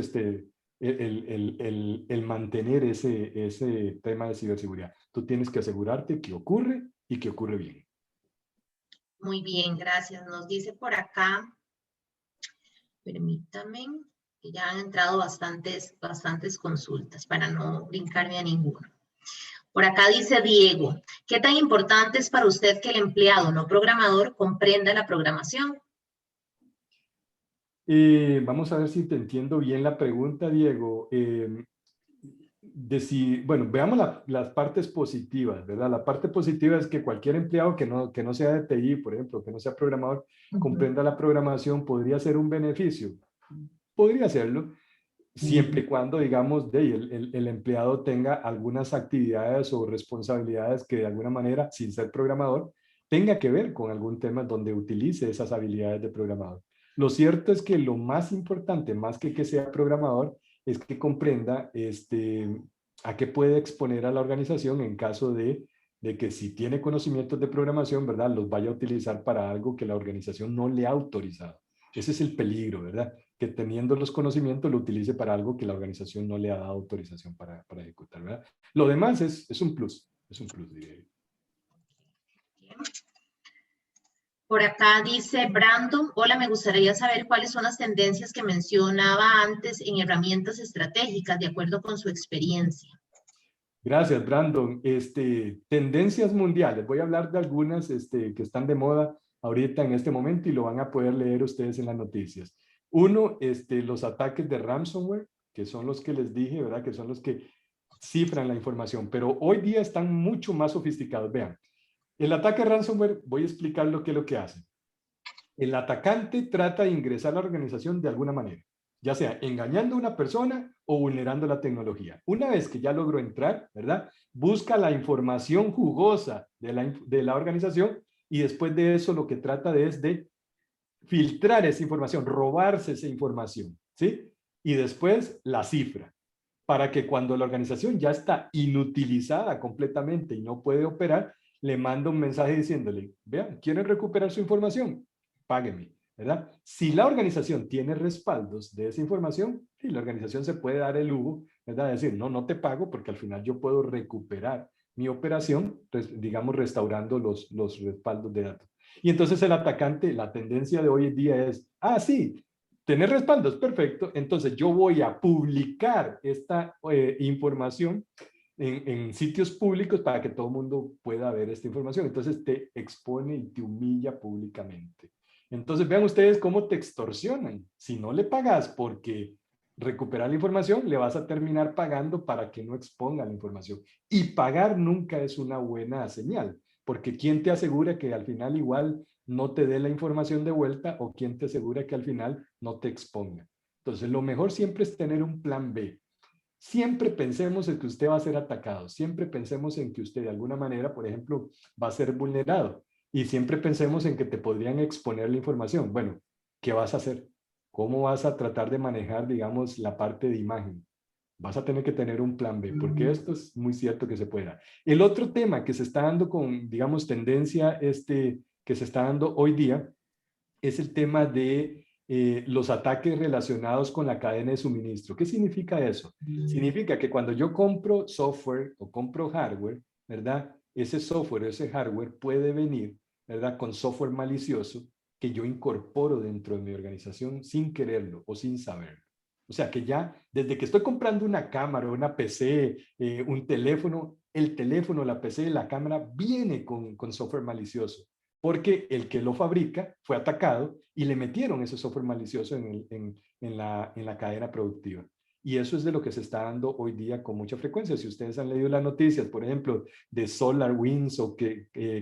el mantener ese tema de ciberseguridad. Tú tienes que asegurarte que ocurre y que ocurre bien. Muy bien, gracias. Nos dice por acá, permítame, que ya han entrado bastantes consultas para no brincarme a ninguno. Por acá dice Diego, ¿qué tan importante es para usted que el empleado no programador comprenda la programación? Vamos a ver si te entiendo bien la pregunta, Diego. Bueno, veamos las partes positivas, ¿verdad? La parte positiva es que cualquier empleado que no sea de TI, por ejemplo, que no sea programador, comprenda la programación, podría ser un beneficio. Podría serlo, siempre y cuando, digamos, el empleado tenga algunas actividades o responsabilidades que de alguna manera, sin ser programador, tenga que ver con algún tema donde utilice esas habilidades de programador. Lo cierto es que lo más importante, más que sea programador, es que comprenda a qué puede exponer a la organización en caso de que si tiene conocimientos de programación, ¿verdad?, los vaya a utilizar para algo que la organización no le ha autorizado. Ese es el peligro, ¿verdad? Que teniendo los conocimientos lo utilice para algo que la organización no le ha dado autorización para ejecutar, ¿verdad? Lo demás es un plus, diría yo. Por acá dice Brandon, hola, me gustaría saber cuáles son las tendencias que mencionaba antes en herramientas estratégicas de acuerdo con su experiencia. Gracias, Brandon. Tendencias mundiales. Voy a hablar de algunas que están de moda ahorita en este momento y lo van a poder leer ustedes en las noticias. Uno, los ataques de ransomware, que son los que les dije, ¿verdad? Que son los que cifran la información, pero hoy día están mucho más sofisticados. Vean, el ataque ransomware, voy a explicar lo que es lo que hace. El atacante trata de ingresar a la organización de alguna manera, ya sea engañando a una persona o vulnerando la tecnología. Una vez que ya logró entrar, ¿verdad? Busca la información jugosa de la organización y después de eso lo que trata es de filtrar esa información, robarse esa información, ¿sí? Y después la cifra, para que cuando la organización ya está inutilizada completamente y no puede operar, le manda un mensaje diciéndole, vean, ¿quieren recuperar su información? Páguenme, ¿verdad? Si la organización tiene respaldos de esa información, sí, la organización se puede dar el lujo, ¿verdad? De decir, no te pago porque al final yo puedo recuperar mi operación, digamos, restaurando los respaldos de datos. Y entonces el atacante, la tendencia de hoy en día es, sí, tener respaldos, perfecto. Entonces yo voy a publicar esta información en sitios públicos para que todo el mundo pueda ver esta información. Entonces te expone y te humilla públicamente. Entonces vean ustedes cómo te extorsionan. Si no le pagas porque recuperar la información, le vas a terminar pagando para que no exponga la información. Y pagar nunca es una buena señal, porque ¿quién te asegura que al final igual no te dé la información de vuelta o quién te asegura que al final no te exponga? Entonces, lo mejor siempre es tener un plan B. Siempre pensemos en que usted va a ser atacado. Siempre pensemos en que usted de alguna manera, por ejemplo, va a ser vulnerado. Y siempre pensemos en que te podrían exponer la información. Bueno, ¿qué vas a hacer? ¿Cómo vas a tratar de manejar, digamos, la parte de imagen? Vas a tener que tener un plan B, porque esto es muy cierto que se pueda. El otro tema que se está dando con, digamos, tendencia que se está dando hoy día es el tema de los ataques relacionados con la cadena de suministro. ¿Qué significa eso? Significa que cuando yo compro software o compro hardware, ¿verdad? Ese software, ese hardware puede venir, ¿verdad? Con software malicioso que yo incorporo dentro de mi organización sin quererlo o sin saberlo. O sea que ya desde que estoy comprando una cámara, una PC, un teléfono, el teléfono, la PC, la cámara viene con software malicioso, porque el que lo fabrica fue atacado y le metieron ese software malicioso en la cadena productiva. Y eso es de lo que se está dando hoy día con mucha frecuencia. Si ustedes han leído las noticias, por ejemplo, de SolarWinds o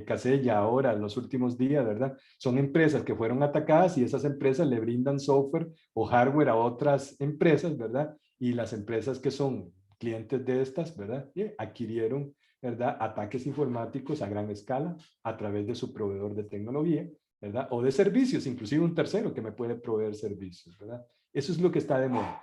Kaseya ahora, en los últimos días, ¿verdad? Son empresas que fueron atacadas y esas empresas le brindan software o hardware a otras empresas, ¿verdad? Y las empresas que son clientes de estas, ¿verdad? Adquirieron, ¿verdad? Ataques informáticos a gran escala a través de su proveedor de tecnología, ¿verdad? O de servicios, inclusive un tercero que me puede proveer servicios, ¿verdad? Eso es lo que está de moda.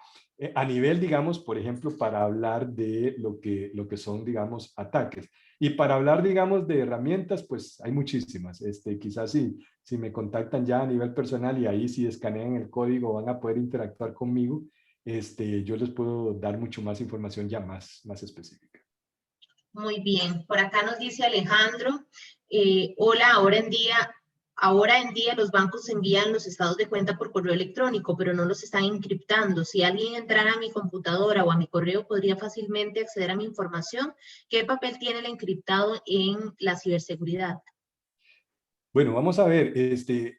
A nivel, digamos, por ejemplo, para hablar de lo que son, digamos, ataques. Y para hablar, digamos, de herramientas, pues hay muchísimas. Quizás si me contactan ya a nivel personal y ahí si escanean el código van a poder interactuar conmigo, yo les puedo dar mucho más información ya más específica. Muy bien, por acá nos dice Alejandro, hola, ahora en día los bancos envían los estados de cuenta por correo electrónico, pero no los están encriptando. Si alguien entrara a mi computadora o a mi correo, podría fácilmente acceder a mi información. ¿Qué papel tiene el encriptado en la ciberseguridad? Bueno, vamos a ver,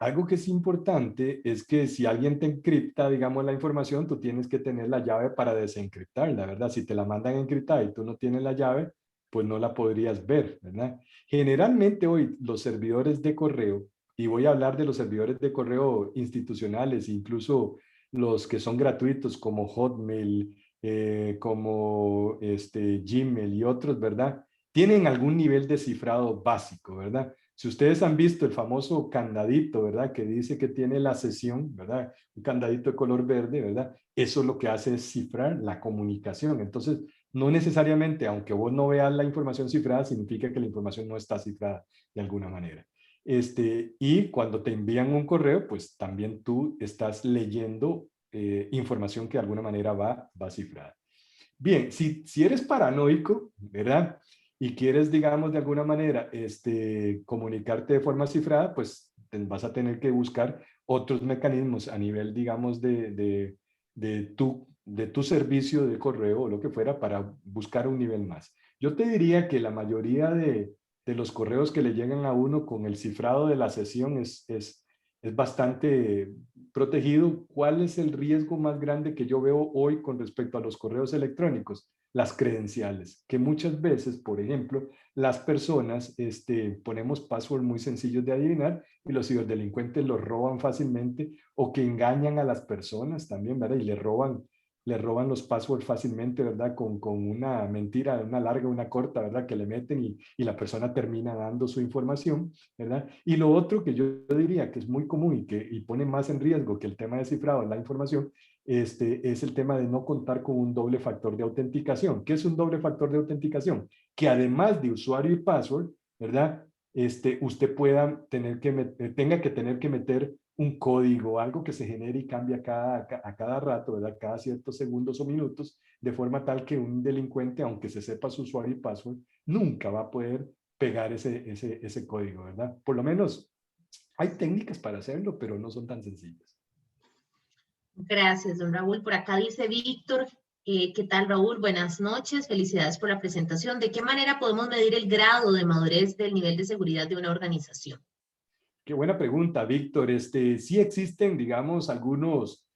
algo que es importante es que si alguien te encripta, digamos, la información, tú tienes que tener la llave para desencriptarla, ¿verdad? Si te la mandan encriptada y tú no tienes la llave, pues no la podrías ver, ¿verdad? Generalmente hoy los servidores de correo, y voy a hablar de los servidores de correo institucionales, incluso los que son gratuitos como Hotmail, como Gmail y otros, ¿verdad? Tienen algún nivel de cifrado básico, ¿verdad? Si ustedes han visto el famoso candadito, ¿verdad? Que dice que tiene la sesión, ¿verdad? Un candadito de color verde, ¿verdad? Eso lo que hace es cifrar la comunicación. Entonces, no necesariamente, aunque vos no veas la información cifrada, significa que la información no está cifrada de alguna manera. Y cuando te envían un correo, pues también tú estás leyendo información que de alguna manera va cifrada. Bien, si eres paranoico, ¿verdad? Y quieres, digamos, de alguna manera comunicarte de forma cifrada, pues vas a tener que buscar otros mecanismos a nivel, digamos, de tu servicio de correo o lo que fuera para buscar un nivel más. Yo te diría que la mayoría de los correos que le llegan a uno con el cifrado de la sesión es bastante protegido. ¿Cuál es el riesgo más grande que yo veo hoy con respecto a los correos electrónicos? las credenciales, que muchas veces, por ejemplo, las personas ponemos password muy sencillos de adivinar y los ciberdelincuentes los roban fácilmente, o que engañan a las personas también, ¿verdad? Y le roban los passwords fácilmente, ¿verdad? Con una mentira, una larga, una corta, ¿verdad? Que le meten y la persona termina dando su información, ¿verdad? Y lo otro que yo diría que es muy común y pone más en riesgo que el tema de cifrado de la información, es el tema de no contar con un doble factor de autenticación. ¿Qué es un doble factor de autenticación? Que además de usuario y password, ¿verdad? Usted tenga que tener que meter un código, algo que se genere y cambie a cada rato, ¿verdad? Cada ciertos segundos o minutos, de forma tal que un delincuente, aunque se sepa su usuario y password, nunca va a poder pegar ese código, ¿verdad? Por lo menos hay técnicas para hacerlo, pero no son tan sencillas. Gracias, don Raúl. Por acá dice Víctor, ¿qué tal, Raúl? Buenas noches, felicidades por la presentación. ¿De qué manera podemos medir el grado de madurez del nivel de seguridad de una organización? Qué buena pregunta, Víctor. Sí existen, digamos, algunos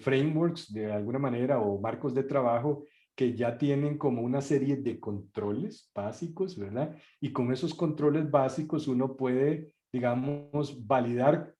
frameworks de alguna manera o marcos de trabajo que ya tienen como una serie de controles básicos, ¿verdad? Y con esos controles básicos uno puede, digamos, validar,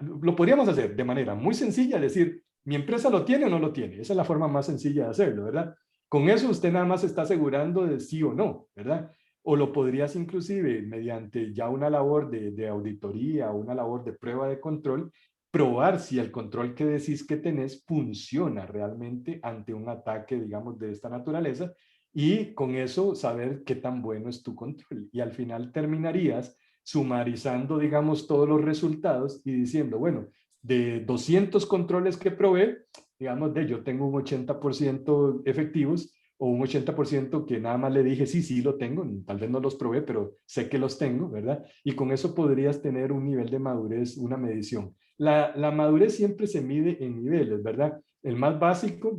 lo podríamos hacer de manera muy sencilla, decir, ¿mi empresa lo tiene o no lo tiene? Esa es la forma más sencilla de hacerlo, ¿verdad? Con eso usted nada más está asegurando de sí o no, ¿verdad? O lo podrías inclusive mediante ya una labor de auditoría o una labor de prueba de control, probar si el control que decís que tenés funciona realmente ante un ataque, digamos, de esta naturaleza, y con eso saber qué tan bueno es tu control. Y al final terminarías sumarizando, digamos, todos los resultados y diciendo, bueno, de 200 controles que probé, digamos, yo tengo un 80% efectivos, o un 80% que nada más le dije, sí, lo tengo, tal vez no los probé, pero sé que los tengo, ¿verdad? Y con eso podrías tener un nivel de madurez, una medición. La madurez siempre se mide en niveles, ¿verdad? El más básico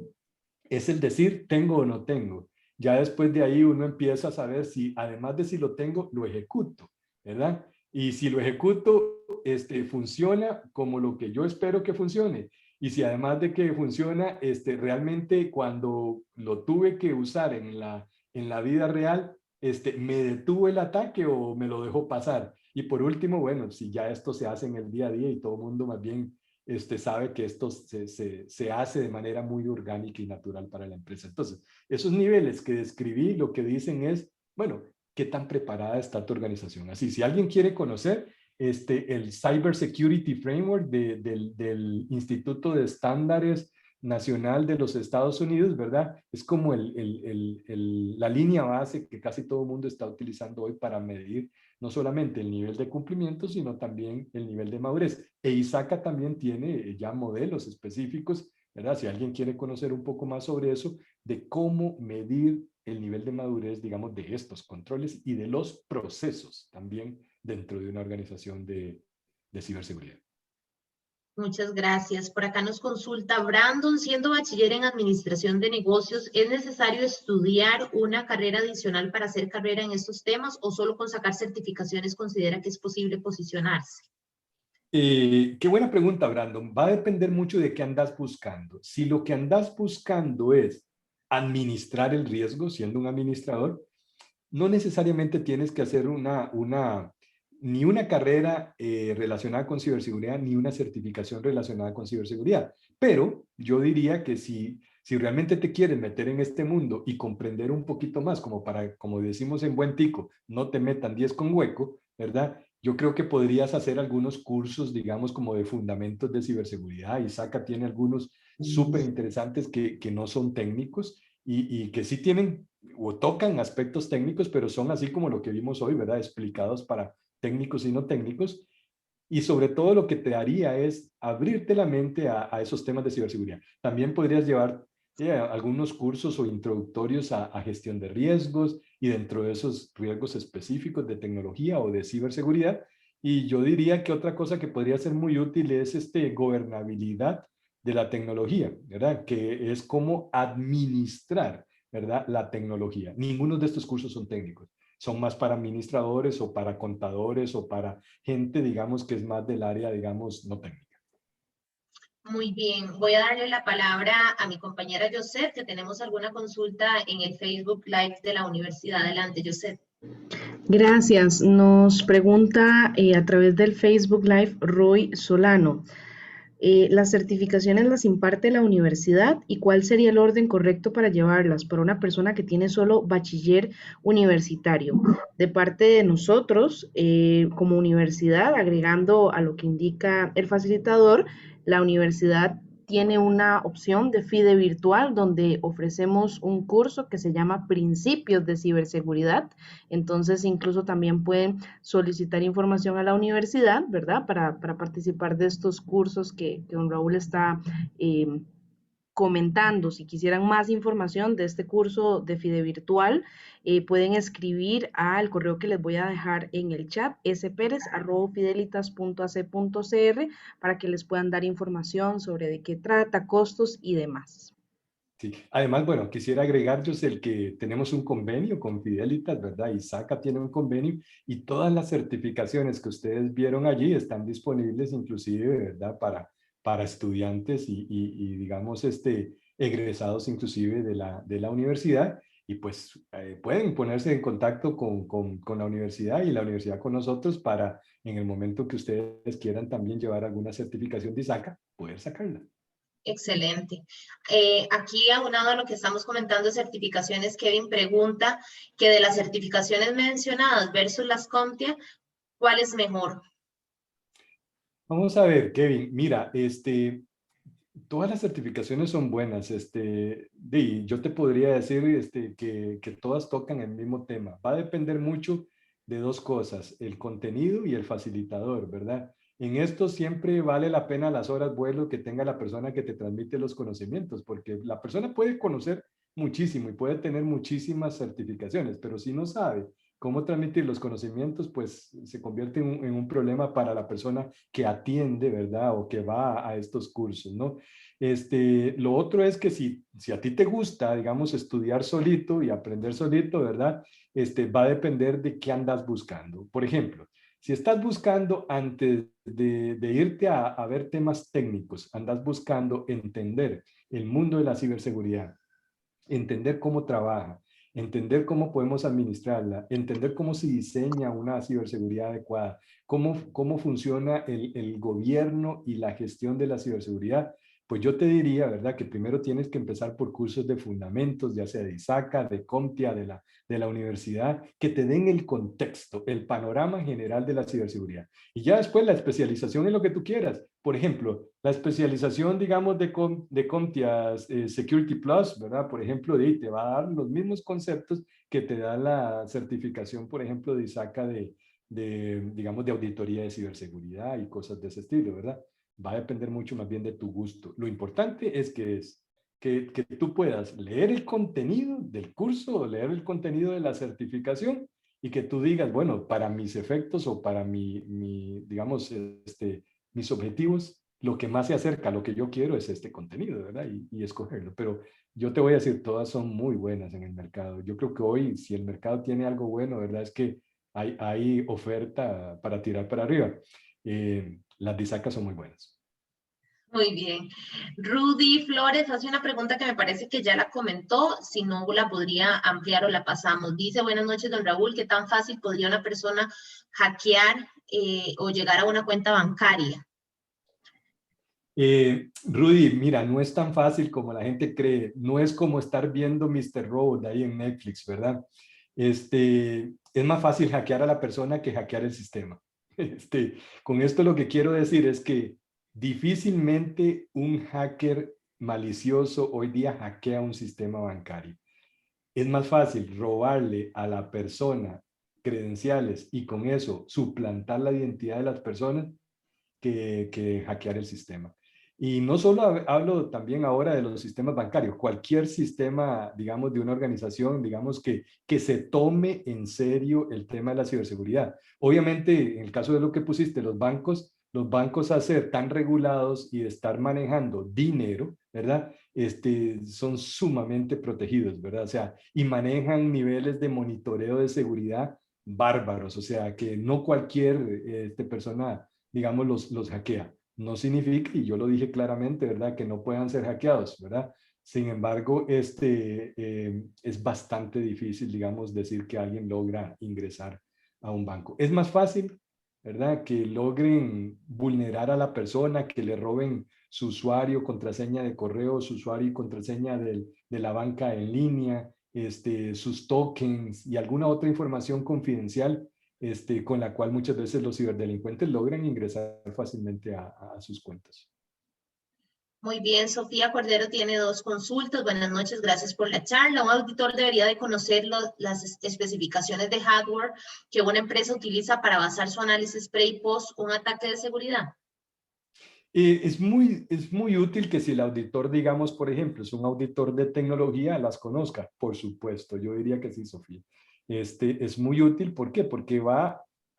es el decir tengo o no tengo. Ya después de ahí uno empieza a saber si, además de si lo tengo, lo ejecuto, ¿verdad? Y si lo ejecuto, funciona como lo que yo espero que funcione. Y si además de que funciona, realmente cuando lo tuve que usar en la vida real, me detuvo el ataque o me lo dejó pasar. Y por último, bueno, si ya esto se hace en el día a día y todo el mundo más bien sabe que esto se hace de manera muy orgánica y natural para la empresa. Entonces, esos niveles que describí lo que dicen es, bueno, ¿qué tan preparada está tu organización? Así, si alguien quiere conocer el Cyber Security Framework del Instituto de Estándares Nacional de los Estados Unidos, ¿verdad? Es como la línea base que casi todo el mundo está utilizando hoy para medir no solamente el nivel de cumplimiento, sino también el nivel de madurez. E ISACA también tiene ya modelos específicos, ¿verdad? Si alguien quiere conocer un poco más sobre eso, de cómo medir el nivel de madurez, digamos, de estos controles y de los procesos también dentro de una organización de ciberseguridad. Muchas gracias. Por acá nos consulta Brandon, siendo bachiller en administración de negocios, ¿es necesario estudiar una carrera adicional para hacer carrera en estos temas o solo con sacar certificaciones considera que es posible posicionarse? Qué buena pregunta, Brandon. Va a depender mucho de qué andas buscando. Si lo que andas buscando es administrar el riesgo, siendo un administrador, no necesariamente tienes que hacer ni una carrera relacionada con ciberseguridad, ni una certificación relacionada con ciberseguridad. Pero yo diría que si realmente te quieres meter en este mundo y comprender un poquito más, como decimos en buen tico, no te metan 10 con hueco, ¿verdad? Yo creo que podrías hacer algunos cursos, digamos, como de fundamentos de ciberseguridad. ISACA tiene algunos súper interesantes que no son técnicos y que sí tienen o tocan aspectos técnicos, pero son así como lo que vimos hoy, ¿verdad? Explicados para técnicos y no técnicos. Y sobre todo lo que te haría es abrirte la mente a esos temas de ciberseguridad. También podrías llevar algunos cursos o introductorios a gestión de riesgos y dentro de esos riesgos específicos de tecnología o de ciberseguridad. Y yo diría que otra cosa que podría ser muy útil es gobernabilidad de la tecnología, ¿verdad? Que es cómo administrar, ¿verdad? La tecnología. Ninguno de estos cursos son técnicos. Son más para administradores o para contadores o para gente, digamos, que es más del área, digamos, no técnica. Muy bien, voy a darle la palabra a mi compañera Josette, que tenemos alguna consulta en el Facebook Live de la universidad. Adelante, Josette. Gracias. Nos pregunta a través del Facebook Live Roy Solano. ¿Las certificaciones las imparte la universidad y cuál sería el orden correcto para llevarlas para una persona que tiene solo bachiller universitario? De parte de nosotros, como universidad, agregando a lo que indica el facilitador, la universidad tiene una opción de FIDE virtual donde ofrecemos un curso que se llama Principios de Ciberseguridad. Entonces, incluso también pueden solicitar información a la universidad, ¿verdad? Para participar de estos cursos que don Raúl está comentando. Si quisieran más información de este curso de FIDE virtual, pueden escribir al correo que les voy a dejar en el chat, sperez@fidelitas.ac.cr, para que les puedan dar información sobre de qué trata, costos y demás. Sí. Además, bueno, quisiera agregar, yo sé, el que tenemos un convenio con Fidelitas, ¿verdad? ISACA tiene un convenio y todas las certificaciones que ustedes vieron allí están disponibles inclusive, ¿verdad? Para estudiantes y digamos, egresados inclusive de la universidad. Y pues pueden ponerse en contacto con la universidad y la universidad con nosotros para en el momento que ustedes quieran también llevar alguna certificación de ISACA, poder sacarla. Excelente. Aquí, aunado a lo que estamos comentando de certificaciones, Kevin pregunta que de las certificaciones mencionadas versus las CompTIA, ¿cuál es mejor? Vamos a ver, Kevin, mira, todas las certificaciones son buenas. Yo te podría decir que todas tocan el mismo tema. Va a depender mucho de dos cosas, el contenido y el facilitador, ¿verdad? En esto siempre vale la pena las horas vuelo que tenga la persona que te transmite los conocimientos, porque la persona puede conocer muchísimo y puede tener muchísimas certificaciones, pero si no sabe cómo transmitir los conocimientos, pues se convierte en un problema para la persona que atiende, ¿verdad? O que va a estos cursos, ¿no? Lo otro es que si a ti te gusta, digamos, estudiar solito y aprender solito, ¿verdad? Va a depender de qué andas buscando. Por ejemplo, si estás buscando antes de irte a ver temas técnicos, andas buscando entender el mundo de la ciberseguridad, entender cómo trabaja, entender cómo podemos administrarla, entender cómo se diseña una ciberseguridad adecuada, cómo funciona el gobierno y la gestión de la ciberseguridad, pues yo te diría, ¿verdad? Que primero tienes que empezar por cursos de fundamentos, ya sea de ISACA, de CompTIA, de la universidad, que te den el contexto, el panorama general de la ciberseguridad. Y ya después la especialización en lo que tú quieras. Por ejemplo, la especialización, digamos, de CompTIA Security Plus, ¿verdad? Por ejemplo, te va a dar los mismos conceptos que te da la certificación, por ejemplo, de ISACA digamos, de auditoría de ciberseguridad y cosas de ese estilo, ¿verdad? Va a depender mucho más bien de tu gusto. Lo importante es que tú puedas leer el contenido del curso o leer el contenido de la certificación y que tú digas, bueno, para mis efectos o para digamos, mis objetivos, lo que más se acerca a lo que yo quiero es este contenido, ¿verdad? Y escogerlo. Pero yo te voy a decir, todas son muy buenas en el mercado. Yo creo que hoy, si el mercado tiene algo bueno, ¿verdad? Es que hay oferta para tirar para arriba. Las de ISACA son muy buenas. Muy bien. Rudy Flores hace una pregunta que me parece que ya la comentó, si no la podría ampliar o la pasamos. Dice, buenas noches, don Raúl, ¿qué tan fácil podría una persona hackear o llegar a una cuenta bancaria? Rudy, mira, no es tan fácil como la gente cree. No es como estar viendo Mr. Robot ahí en Netflix, ¿verdad? Es más fácil hackear a la persona que hackear el sistema. Con esto lo que quiero decir es que difícilmente un hacker malicioso hoy día hackea un sistema bancario. Es más fácil robarle a la persona credenciales y con eso suplantar la identidad de las personas que hackear el sistema. Y no solo hablo también ahora de los sistemas bancarios, cualquier sistema, digamos, de una organización, digamos, que se tome en serio el tema de la ciberseguridad. Obviamente, en el caso de lo que pusiste, los bancos a ser tan regulados y de estar manejando dinero, ¿verdad? Son sumamente protegidos, ¿verdad? O sea, y manejan niveles de monitoreo de seguridad bárbaros, o sea, que no cualquier persona, digamos, los hackea. no significa, y yo lo dije claramente, ¿verdad?, que no puedan ser hackeados, ¿verdad? Sin embargo, es bastante difícil, digamos, decir que alguien logra ingresar a un banco. Es más fácil, ¿verdad?, que logren vulnerar a la persona, que le roben su usuario, contraseña de correo, su usuario y contraseña de la banca en línea, sus tokens y alguna otra información confidencial, con la cual muchas veces los ciberdelincuentes logran ingresar fácilmente a sus cuentas. Muy bien, Sofía Cordero tiene 2 consultas. Buenas noches, gracias por la charla. Un auditor debería de conocer las especificaciones de hardware que una empresa utiliza para basar su análisis pre y post un ataque de seguridad. Es muy útil que si el auditor, digamos, por ejemplo, es un auditor de tecnología, las conozca. Por supuesto, yo diría que sí, Sofía. Es muy útil, ¿por qué? Porque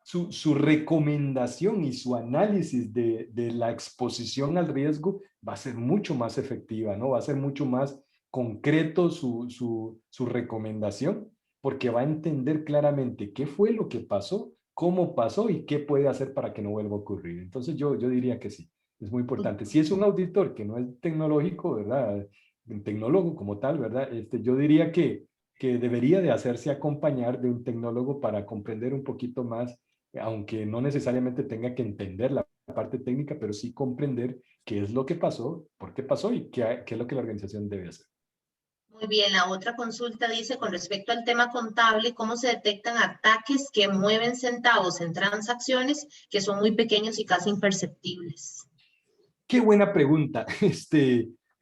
su recomendación y su análisis de la exposición al riesgo va a ser mucho más efectiva, ¿no? Va a ser mucho más concreto su recomendación, porque va a entender claramente qué fue lo que pasó, cómo pasó y qué puede hacer para que no vuelva a ocurrir. Entonces yo diría que sí. Es muy importante. Si es un auditor que no es tecnológico, ¿verdad? Un tecnólogo como tal, ¿verdad? Yo diría que debería de hacerse acompañar de un tecnólogo para comprender un poquito más, aunque no necesariamente tenga que entender la parte técnica, pero sí comprender qué es lo que pasó, por qué pasó y qué es lo que la organización debe hacer. Muy bien, la otra consulta dice, con respecto al tema contable, ¿cómo se detectan ataques que mueven centavos en transacciones que son muy pequeños y casi imperceptibles? Qué buena pregunta.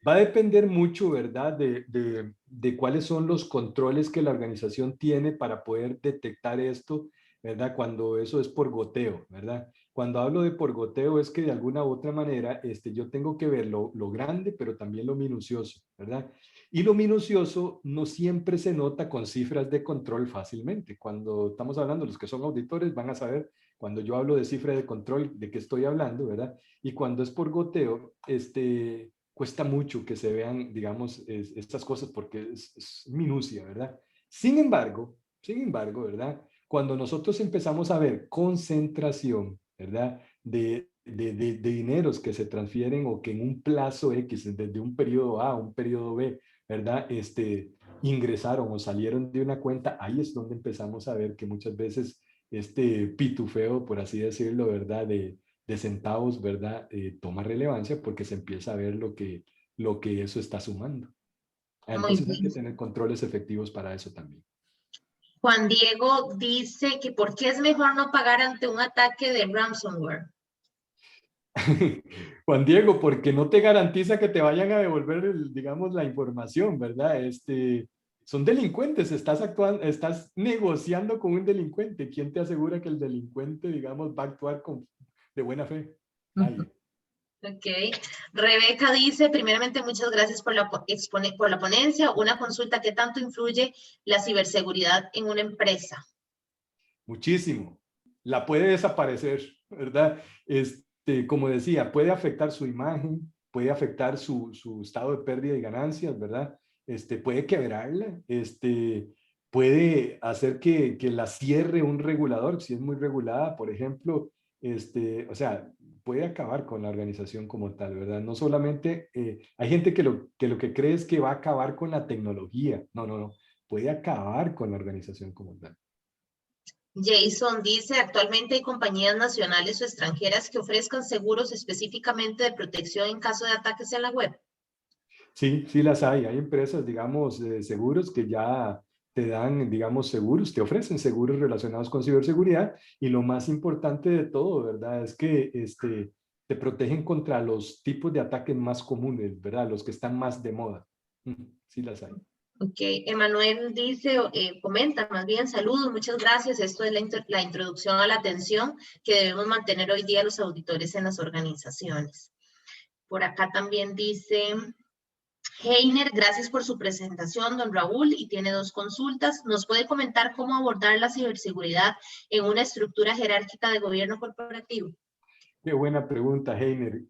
Va a depender mucho, ¿verdad?, de cuáles son los controles que la organización tiene para poder detectar esto, ¿verdad?, cuando eso es por goteo, ¿verdad? Cuando hablo de por goteo es que de alguna u otra manera yo tengo que ver lo grande, pero también lo minucioso, ¿verdad? Y lo minucioso no siempre se nota con cifras de control fácilmente. Cuando estamos hablando, los que son auditores van a saber, cuando yo hablo de cifra de control, de qué estoy hablando, ¿verdad? Y cuando es por goteo, cuesta mucho que se vean, digamos, estas cosas porque es minucia, ¿verdad? Sin embargo, ¿verdad? Cuando nosotros empezamos a ver concentración, ¿verdad? De dineros que se transfieren o que en un plazo X, desde un periodo A a un periodo B, ¿verdad? Ingresaron o salieron de una cuenta, ahí es donde empezamos a ver que muchas veces este pitufeo, por así decirlo, ¿verdad? De centavos, ¿verdad? Toma relevancia porque se empieza a ver lo que eso está sumando. Muy Entonces hay que bien. tener controles efectivos para eso también. Juan Diego dice que ¿por qué es mejor no pagar ante un ataque de ransomware? Juan Diego, porque no te garantiza que te vayan a devolver, digamos, la información, ¿verdad? Son delincuentes, estás negociando con un delincuente. ¿Quién te asegura que el delincuente, digamos, va a actuar de buena fe? Nadie. Ok. Rebeca dice, primeramente, muchas gracias por la ponencia. Una consulta, ¿qué tanto influye la ciberseguridad en una empresa? Muchísimo. La puede desaparecer, ¿verdad? Como decía, puede afectar su imagen, puede afectar su estado de pérdida y ganancias, ¿verdad? Puede quebrarla, puede hacer que la cierre un regulador, si es muy regulada, por ejemplo, o sea, puede acabar con la organización como tal, ¿verdad? No solamente, hay gente que lo que cree es que va a acabar con la tecnología. No, no, no. Puede acabar con la organización como tal. Jason dice, actualmente hay compañías nacionales o extranjeras que ofrezcan seguros específicamente de protección en caso de ataques en la web. Sí, sí las hay. Hay empresas, digamos, seguros que ya te dan, digamos, seguros, te ofrecen seguros relacionados con ciberseguridad y lo más importante de todo, ¿verdad? Es que te protegen contra los tipos de ataques más comunes, ¿verdad? Los que están más de moda. Sí las hay. Ok, Emanuel dice, comenta más bien, saludos, muchas gracias. Esto es la introducción a la atención que debemos mantener hoy día los auditores en las organizaciones. Por acá también dice, Heiner, gracias por su presentación, don Raúl, y tiene 2 consultas. ¿Nos puede comentar cómo abordar la ciberseguridad en una estructura jerárquica de gobierno corporativo? Qué buena pregunta, Heiner.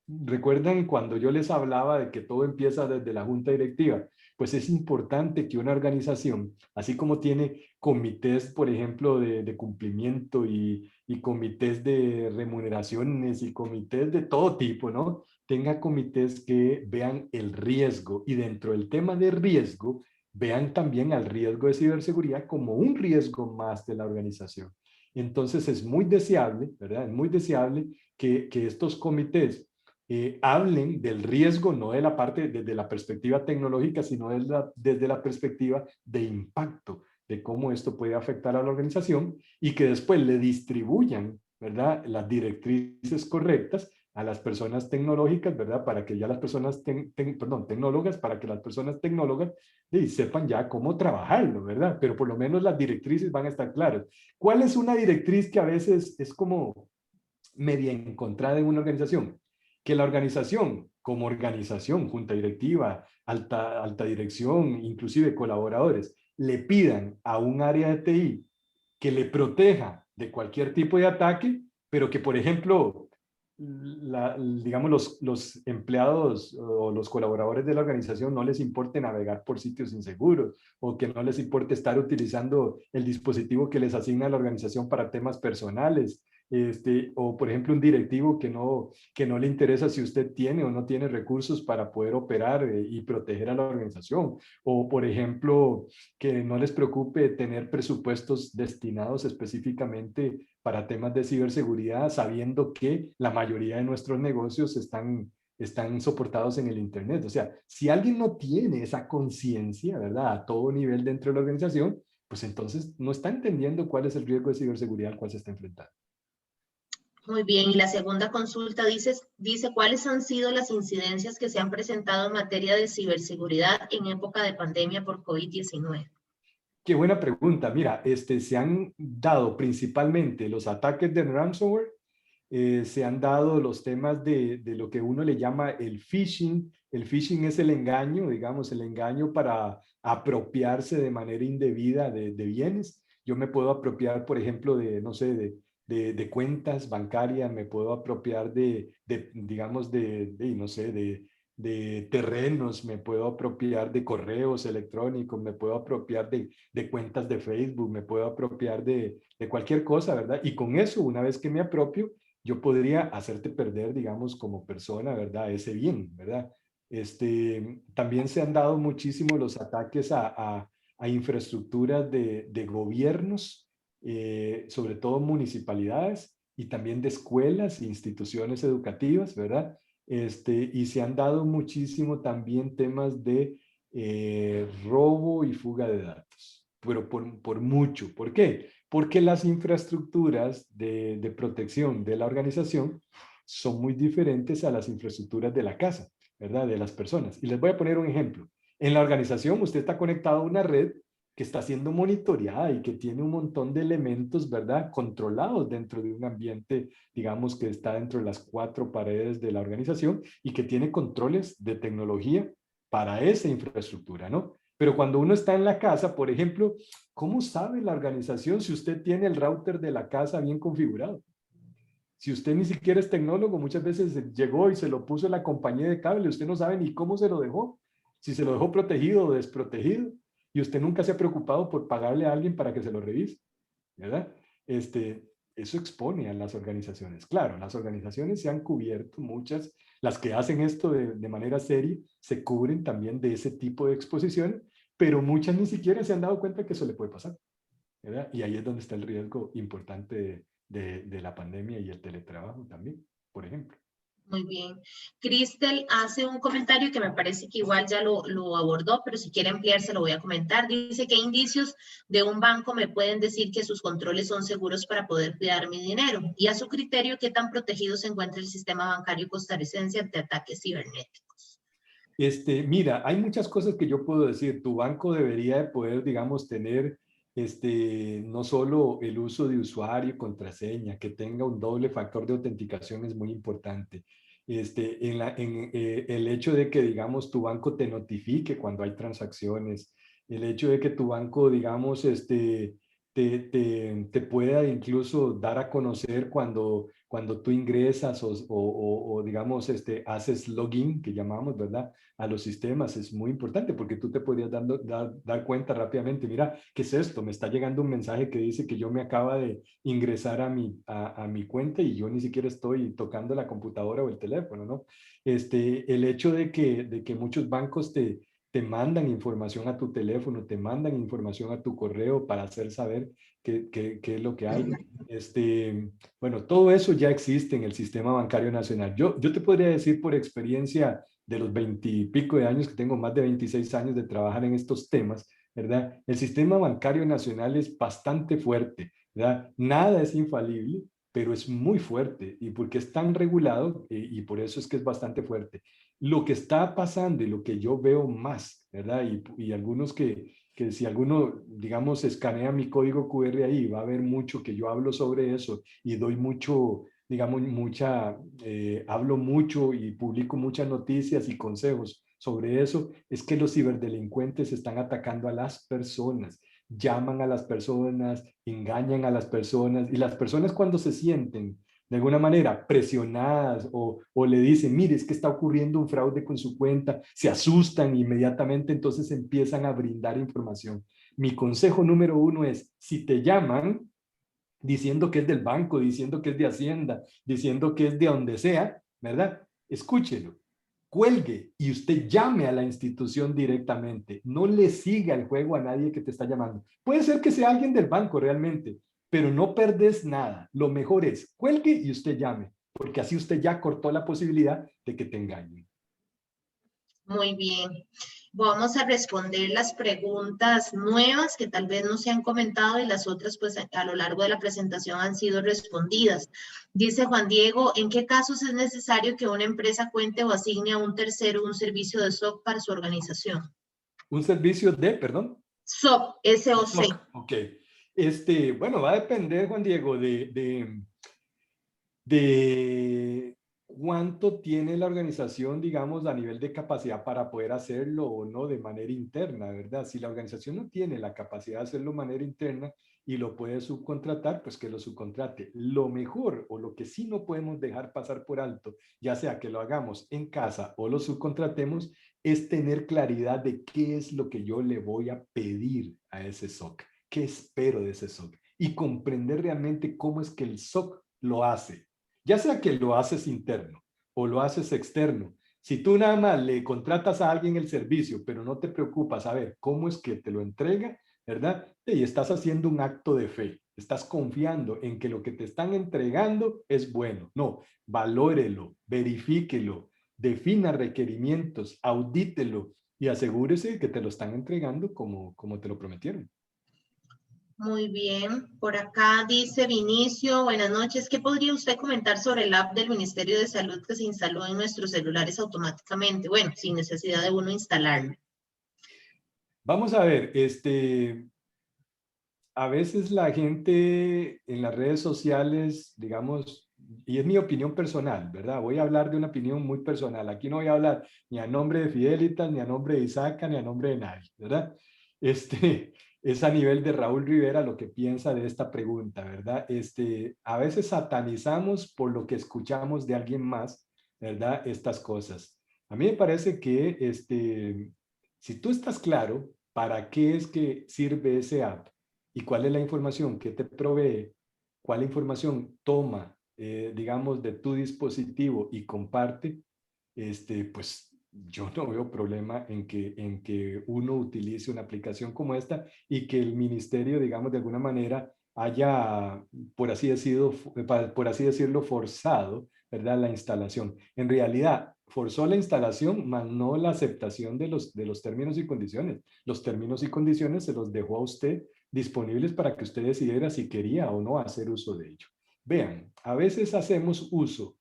¿Recuerdan cuando yo les hablaba de que todo empieza desde la junta directiva? pues es importante que una organización, así como tiene comités, por ejemplo, de cumplimiento y comités de remuneraciones y comités de todo tipo, ¿no? Tenga comités que vean el riesgo y dentro del tema de riesgo, vean también al riesgo de ciberseguridad como un riesgo más de la organización. Entonces es muy deseable, ¿verdad? Es muy deseable que estos comités hablen del riesgo, no de la parte, desde la perspectiva tecnológica, sino desde la perspectiva de impacto, de cómo esto puede afectar a la organización y que después le distribuyan, ¿verdad?, las directrices correctas a las personas tecnológicas, ¿verdad? Para que ya las personas, tecnólogas, para que las personas tecnólogas sepan ya cómo trabajarlo, ¿verdad? Pero por lo menos las directrices van a estar claras. ¿Cuál es una directriz que a veces es como media encontrada en una organización? Que la organización, como organización, junta directiva, alta dirección, inclusive colaboradores, le pidan a un área de TI que le proteja de cualquier tipo de ataque, pero que, por ejemplo, digamos, los empleados o los colaboradores de la organización no les importe navegar por sitios inseguros o que no les importe estar utilizando el dispositivo que les asigna la organización para temas personales. O por ejemplo un directivo que no le interesa si usted tiene o no tiene recursos para poder operar y proteger a la organización, o por ejemplo que no les preocupe tener presupuestos destinados específicamente para temas de ciberseguridad, sabiendo que la mayoría de nuestros negocios están soportados en el Internet. O sea, si alguien no tiene esa conciencia, ¿verdad?, a todo nivel dentro de la organización, pues entonces no está entendiendo cuál es el riesgo de ciberseguridad al cual se está enfrentando. Muy bien, y la segunda consulta dice cuáles han sido las incidencias que se han presentado en materia de ciberseguridad en época de pandemia por COVID-19. Qué buena pregunta. Mira, se han dado principalmente los ataques de ransomware, se han dado los temas de lo que uno le llama el phishing. El phishing es el engaño, digamos, el engaño para apropiarse de manera indebida de bienes. Yo me puedo apropiar, por ejemplo, no sé, de cuentas bancarias, me puedo apropiar digamos, no sé, de terrenos, me puedo apropiar de correos electrónicos, me puedo apropiar de cuentas de Facebook, me puedo apropiar de cualquier cosa, ¿verdad? Y con eso, una vez que me apropio, yo podría hacerte perder, digamos, como persona, ¿verdad?, ese bien, ¿verdad? También se han dado muchísimo los ataques a infraestructuras de gobiernos, sobre todo municipalidades y también de escuelas e instituciones educativas, ¿verdad? Y se han dado muchísimo también temas de robo y fuga de datos, pero por mucho. ¿Por qué? Porque las infraestructuras de protección de la organización son muy diferentes a las infraestructuras de la casa, ¿verdad?, de las personas. Y les voy a poner un ejemplo. En la organización usted está conectado a una red que está siendo monitoreada y que tiene un montón de elementos, ¿verdad?, controlados dentro de un ambiente, digamos, que está dentro de las 4 paredes de la organización y que tiene controles de tecnología para esa infraestructura, ¿no? Pero cuando uno está en la casa, por ejemplo, ¿cómo sabe la organización si usted tiene el router de la casa bien configurado? Si usted ni siquiera es tecnólogo, muchas veces llegó y se lo puso en la compañía de cable, usted no sabe ni cómo se lo dejó, si se lo dejó protegido o desprotegido, y usted nunca se ha preocupado por pagarle a alguien para que se lo revise, ¿verdad? Eso expone a las organizaciones. Claro, las organizaciones se han cubierto, muchas, las que hacen esto de manera seria, se cubren también de ese tipo de exposición, pero muchas ni siquiera se han dado cuenta que eso le puede pasar, ¿verdad? Y ahí es donde está el riesgo importante de la pandemia y el teletrabajo también, por ejemplo. Muy bien. Cristel hace un comentario que me parece que igual ya lo abordó, pero si quiere ampliar se lo voy a comentar. Dice, ¿qué indicios de un banco me pueden decir que sus controles son seguros para poder cuidar mi dinero? Y a su criterio, ¿qué tan protegido se encuentra el sistema bancario costarricense ante ataques cibernéticos? Mira, hay muchas cosas que yo puedo decir. Tu banco debería de poder, digamos, tener no solo el uso de usuario y contraseña, que tenga un doble factor de autenticación es muy importante. El hecho de que, digamos, tu banco te notifique cuando hay transacciones, el hecho de que tu banco, digamos, te pueda incluso dar a conocer cuando tú ingresas o digamos, haces login, que llamamos, ¿verdad? A los sistemas. Es muy importante porque tú te podrías dar cuenta rápidamente, mira, ¿qué es esto? Me está llegando un mensaje que dice que yo me acaba de ingresar a mi cuenta y yo ni siquiera estoy tocando la computadora o el teléfono, ¿no? El hecho de que muchos bancos te mandan información a tu teléfono, te mandan información a tu correo para hacer saber qué es lo que hay. Bueno, todo eso ya existe en el sistema bancario nacional. Yo te podría decir por experiencia de los 20 y pico de años que tengo, más de 26 años de trabajar en estos temas, ¿verdad? El sistema bancario nacional es bastante fuerte, ¿verdad? Nada es infalible, pero es muy fuerte y porque es tan regulado y por eso es que es bastante fuerte. Lo que está pasando y lo que yo veo más, ¿verdad? Y algunos que si alguno, digamos, escanea mi código QR ahí, va a ver mucho que yo hablo sobre eso y doy mucho, digamos, hablo mucho y publico muchas noticias y consejos sobre eso, es que los ciberdelincuentes están atacando a las personas, llaman a las personas, engañan a las personas y las personas cuando se sienten de alguna manera presionadas o le dicen, mire, es que está ocurriendo un fraude con su cuenta, se asustan inmediatamente, entonces empiezan a brindar información. Mi consejo número 1 es, si te llaman diciendo que es del banco, diciendo que es de Hacienda, diciendo que es de donde sea, ¿verdad? Escúchelo, cuelgue y usted llame a la institución directamente. No le siga el juego a nadie que te está llamando. Puede ser que sea alguien del banco realmente, pero no perdés nada. Lo mejor es cuelgue y usted llame, porque así usted ya cortó la posibilidad de que te engañen. Muy bien. Vamos a responder las preguntas nuevas que tal vez no se han comentado y las otras pues a lo largo de la presentación han sido respondidas. Dice Juan Diego, ¿en qué casos es necesario que una empresa cuente o asigne a un tercero un servicio de SOC para su organización? Un servicio de, perdón. SOC, S-O-C. Ok. Bueno, va a depender, Juan Diego, de cuánto tiene la organización, digamos, a nivel de capacidad para poder hacerlo o no de manera interna, ¿verdad? Si la organización no tiene la capacidad de hacerlo de manera interna y lo puede subcontratar, pues que lo subcontrate. Lo mejor o lo que sí no podemos dejar pasar por alto, ya sea que lo hagamos en casa o lo subcontratemos, es tener claridad de qué es lo que yo le voy a pedir a ese SOC, qué espero de ese SOC y comprender realmente cómo es que el SOC lo hace. Ya sea que lo haces interno o lo haces externo, si tú nada más le contratas a alguien el servicio, pero no te preocupas a ver cómo es que te lo entrega, ¿verdad? Y estás haciendo un acto de fe, estás confiando en que lo que te están entregando es bueno. No, valórelo, verifíquelo, defina requerimientos, audítelo y asegúrese de que te lo están entregando como te lo prometieron. Muy bien. Por acá dice Vinicio, buenas noches. ¿Qué podría usted comentar sobre el app del Ministerio de Salud que se instaló en nuestros celulares automáticamente? Bueno, sin necesidad de uno instalarlo. Vamos a ver, a veces la gente en las redes sociales, digamos, y es mi opinión personal, ¿verdad? Voy a hablar de una opinión muy personal. Aquí no voy a hablar ni a nombre de Fidelitas, ni a nombre de Isaca, ni a nombre de nadie, ¿verdad? Es a nivel de Raúl Rivera lo que piensa de esta pregunta, ¿verdad? A veces satanizamos por lo que escuchamos de alguien más, ¿verdad? Estas cosas. A mí me parece que, si tú estás claro para qué es que sirve ese app, y cuál es la información que te provee, cuál información toma, digamos, de tu dispositivo y comparte, pues yo no veo problema en que uno utilice una aplicación como esta y que el ministerio, digamos, de alguna manera haya, por así decirlo, forzado, ¿verdad? La instalación. En realidad, forzó la instalación, mas no la aceptación de los términos y condiciones. Los términos y condiciones se los dejó a usted disponibles para que usted decidiera si quería o no hacer uso de ello. Vean, a veces hacemos uso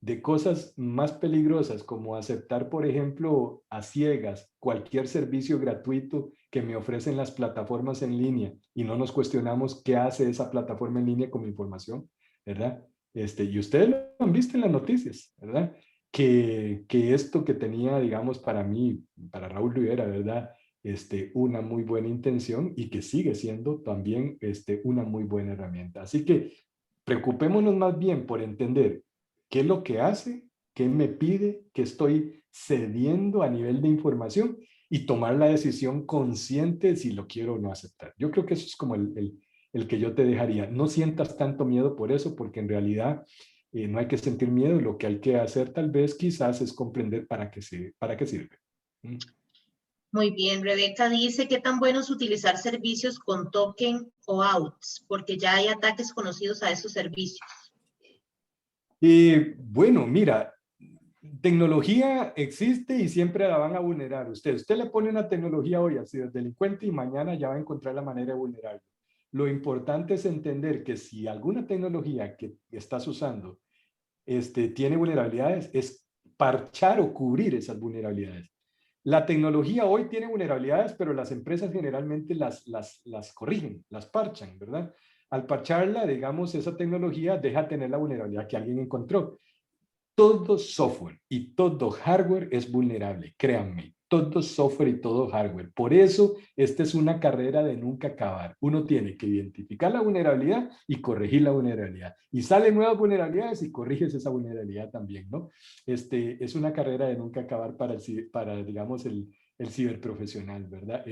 de cosas más peligrosas como aceptar, por ejemplo, a ciegas cualquier servicio gratuito que me ofrecen las plataformas en línea y no nos cuestionamos qué hace esa plataforma en línea con mi información, ¿verdad? Y ustedes lo han visto en las noticias, ¿verdad? Que esto que tenía, digamos, para mí, para Raúl Rivera, ¿verdad? una muy buena intención y que sigue siendo también una muy buena herramienta. Así que preocupémonos más bien por entender qué es lo que hace, qué me pide, qué estoy cediendo a nivel de información y tomar la decisión consciente si lo quiero o no aceptar. Yo creo que eso es como el que yo te dejaría. No sientas tanto miedo por eso, porque en realidad no hay que sentir miedo. Lo que hay que hacer tal vez quizás es comprender para qué sirve. Muy bien, Rebeca dice que tan bueno es utilizar servicios con token o outs, porque ya hay ataques conocidos a esos servicios. Bueno, mira, tecnología existe y siempre la van a vulnerar. Usted le pone una tecnología hoy al ciberdelincuente y mañana ya va a encontrar la manera de vulnerarlo. Lo importante es entender que si alguna tecnología que estás usando tiene vulnerabilidades, es parchar o cubrir esas vulnerabilidades. La tecnología hoy tiene vulnerabilidades, pero las empresas generalmente las corrigen, las parchan, ¿verdad? Al parcharla, digamos, esa tecnología deja de tener la vulnerabilidad que alguien encontró. Todo software y todo hardware es vulnerable, créanme, todo software y todo hardware. Por eso, esta es una carrera de nunca acabar. Uno tiene que identificar la vulnerabilidad y corregir la vulnerabilidad. Y salen nuevas vulnerabilidades y corriges esa vulnerabilidad también, ¿no? Es una carrera de nunca acabar para digamos, el ciberprofesional, ¿verdad?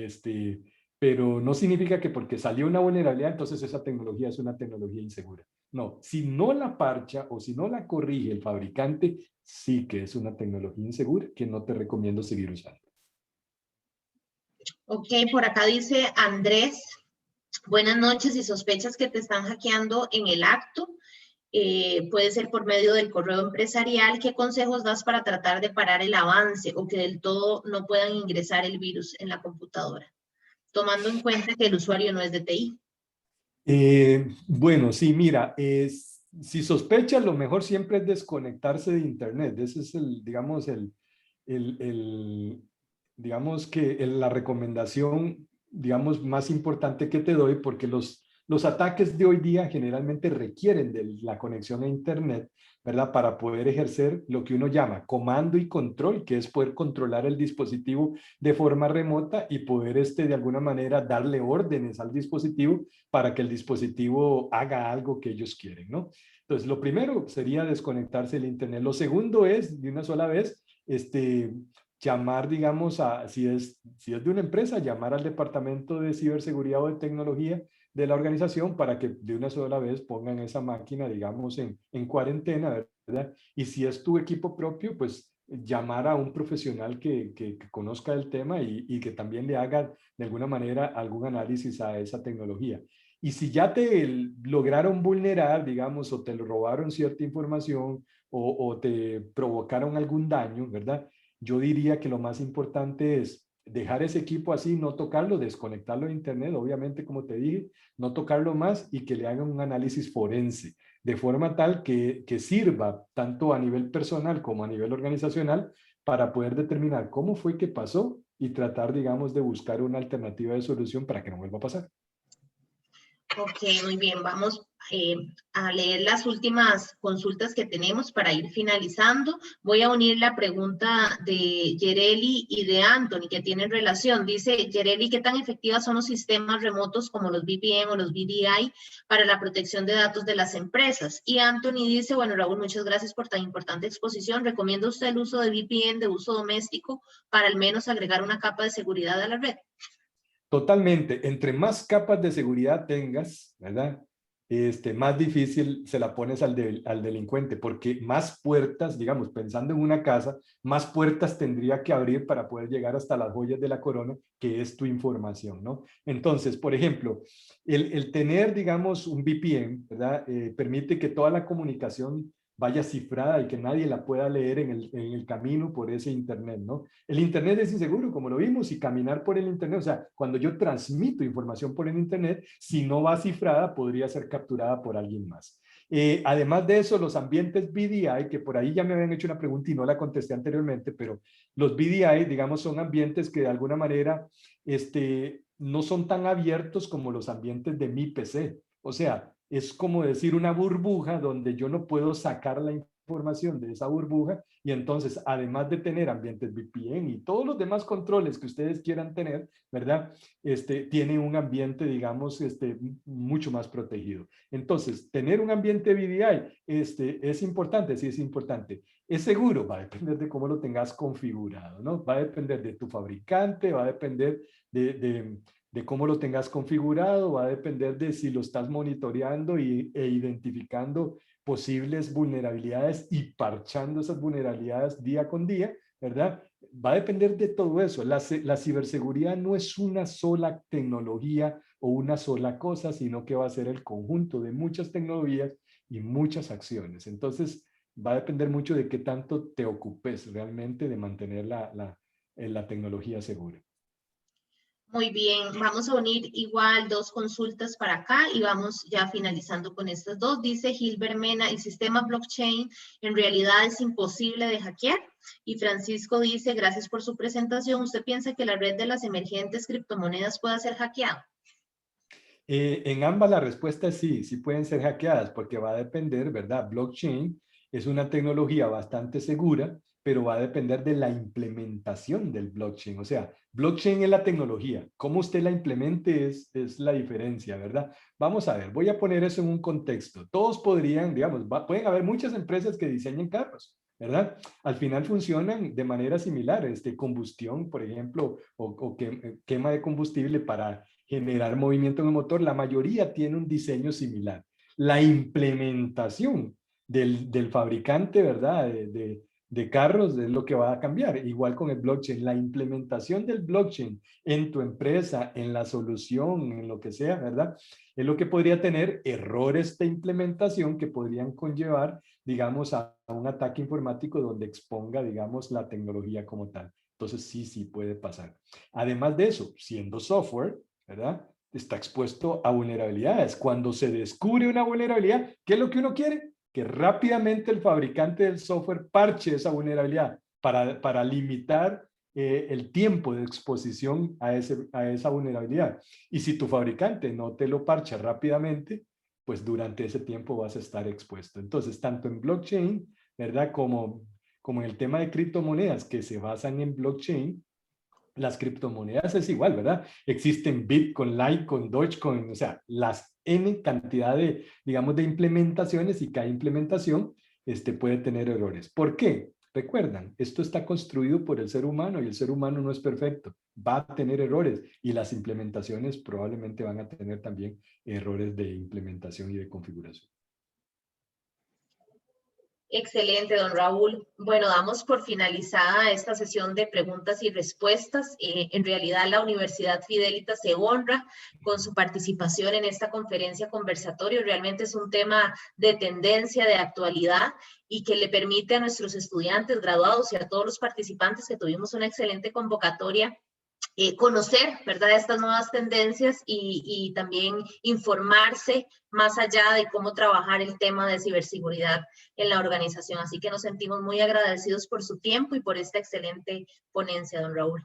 Pero no significa que porque salió una vulnerabilidad, entonces esa tecnología es una tecnología insegura. No, si no la parcha o si no la corrige el fabricante, sí que es una tecnología insegura que no te recomiendo seguir usando. Ok, por acá dice Andrés, buenas noches, si sospechas que te están hackeando en el acto, puede ser por medio del correo empresarial, ¿qué consejos das para tratar de parar el avance o que del todo no puedan ingresar el virus en la computadora? Tomando en cuenta que el usuario no es de TI. Bueno, sí, mira, si sospechas, lo mejor siempre es desconectarse de Internet. Ese es digamos, digamos que la recomendación, digamos, más importante que te doy, porque los ataques de hoy día generalmente requieren de la conexión a Internet, ¿verdad? Para poder ejercer lo que uno llama comando y control, que es poder controlar el dispositivo de forma remota y poder, de alguna manera, darle órdenes al dispositivo para que el dispositivo haga algo que ellos quieren, ¿no? Entonces, lo primero sería desconectarse del Internet. Lo segundo es, de una sola vez, llamar, digamos, si es de una empresa, llamar al departamento de ciberseguridad o de tecnología de la organización para que de una sola vez pongan esa máquina, digamos, en cuarentena, ¿verdad? Y si es tu equipo propio, pues llamar a un profesional que conozca el tema y que también le haga de alguna manera algún análisis a esa tecnología. Y si ya te lograron vulnerar, digamos, o te robaron cierta información o te provocaron algún daño, ¿verdad? Yo diría que lo más importante es dejar ese equipo así, no tocarlo, desconectarlo de Internet, obviamente, como te dije, no tocarlo más y que le hagan un análisis forense, de forma tal que sirva tanto a nivel personal como a nivel organizacional para poder determinar cómo fue que pasó y tratar, digamos, de buscar una alternativa de solución para que no vuelva a pasar. Ok, muy bien. Vamos a leer las últimas consultas que tenemos para ir finalizando. Voy a unir la pregunta de Yereli y de Anthony, que tienen relación. Dice Yereli, ¿qué tan efectivas son los sistemas remotos como los VPN o los VDI para la protección de datos de las empresas? Y Anthony dice, bueno, Raúl, muchas gracias por tan importante exposición. ¿Recomienda usted el uso de VPN de uso doméstico para al menos agregar una capa de seguridad a la red? Totalmente. Entre más capas de seguridad tengas, ¿verdad? Más difícil se la pones al delincuente, porque más puertas, digamos, pensando en una casa, más puertas tendría que abrir para poder llegar hasta las joyas de la corona, que es tu información, ¿no? Entonces, por ejemplo, el tener, digamos, un VPN, ¿verdad? Permite que toda la comunicación vaya cifrada y que nadie la pueda leer en el camino por ese Internet, ¿no? El Internet es inseguro, como lo vimos, y caminar por el Internet, o sea, cuando yo transmito información por el Internet, si no va cifrada, podría ser capturada por alguien más. Además de eso, los ambientes VDI, que por ahí ya me habían hecho una pregunta y no la contesté anteriormente, pero los VDI, digamos, son ambientes que de alguna manera no son tan abiertos como los ambientes de mi PC. O sea, es como decir una burbuja donde yo no puedo sacar la información información de esa burbuja, y entonces, además de tener ambientes VPN y todos los demás controles que ustedes quieran tener, ¿verdad? Tiene un ambiente, digamos, mucho más protegido. Entonces, tener un ambiente VDI es importante, sí es importante. ¿Es seguro? Va a depender de cómo lo tengas configurado, ¿no? Va a depender de tu fabricante, va a depender de cómo lo tengas configurado, va a depender de si lo estás monitoreando e identificando posibles vulnerabilidades y parchando esas vulnerabilidades día con día, ¿verdad? Va a depender de todo eso. La ciberseguridad no es una sola tecnología o una sola cosa, sino que va a ser el conjunto de muchas tecnologías y muchas acciones. Entonces, va a depender mucho de qué tanto te ocupes realmente de mantener la tecnología segura. Muy bien, vamos a unir igual dos consultas para acá y vamos ya finalizando con estas dos. Dice Gilbert Mena, el sistema blockchain en realidad es imposible de hackear. Y Francisco dice, gracias por su presentación. ¿Usted piensa que la red de las emergentes criptomonedas pueda ser hackeada? En ambas la respuesta es sí, sí pueden ser hackeadas porque va a depender, ¿verdad? Blockchain es una tecnología bastante segura, pero va a depender de la implementación del blockchain. O sea, blockchain es la tecnología. Cómo usted la implemente es la diferencia, ¿verdad? Vamos a ver, voy a poner eso en un contexto. Todos podrían, digamos, pueden haber muchas empresas que diseñen carros, ¿verdad? Al final funcionan de manera similar, combustión, por ejemplo, o quema de combustible para generar movimiento en el motor. La mayoría tiene un diseño similar. La implementación del fabricante, ¿verdad? De carros es lo que va a cambiar. Igual con el blockchain, la implementación del blockchain en tu empresa, en la solución, en lo que sea, ¿verdad? Es lo que podría tener errores de implementación que podrían conllevar, digamos, a un ataque informático donde exponga, digamos, la tecnología como tal. Entonces, sí puede pasar. Además de eso, siendo software, ¿verdad? Está expuesto a vulnerabilidades. Cuando se descubre una vulnerabilidad, ¿qué es lo que uno quiere? Que rápidamente el fabricante del software parche esa vulnerabilidad para limitar el tiempo de exposición a esa vulnerabilidad. Y si tu fabricante no te lo parcha rápidamente, pues durante ese tiempo vas a estar expuesto. Entonces, tanto en blockchain, ¿verdad? Como en el tema de criptomonedas que se basan en blockchain, las criptomonedas es igual, ¿verdad? Existen Bitcoin, Litecoin, Dogecoin, o sea, las N cantidad de, digamos, de implementaciones, y cada implementación puede tener errores. ¿Por qué? Recuerdan, esto está construido por el ser humano y el ser humano no es perfecto. Va a tener errores y las implementaciones probablemente van a tener también errores de implementación y de configuración. Excelente, don Raúl. Bueno, damos por finalizada esta sesión de preguntas y respuestas. En realidad, la Universidad Fidelita se honra con su participación en esta conferencia conversatorio. Realmente es un tema de tendencia, de actualidad, y que le permite a nuestros estudiantes, graduados y a todos los participantes que tuvimos una excelente convocatoria, conocer, ¿verdad?, estas nuevas tendencias y también informarse más allá de cómo trabajar el tema de ciberseguridad en la organización. Así que nos sentimos muy agradecidos por su tiempo y por esta excelente ponencia, don Raúl.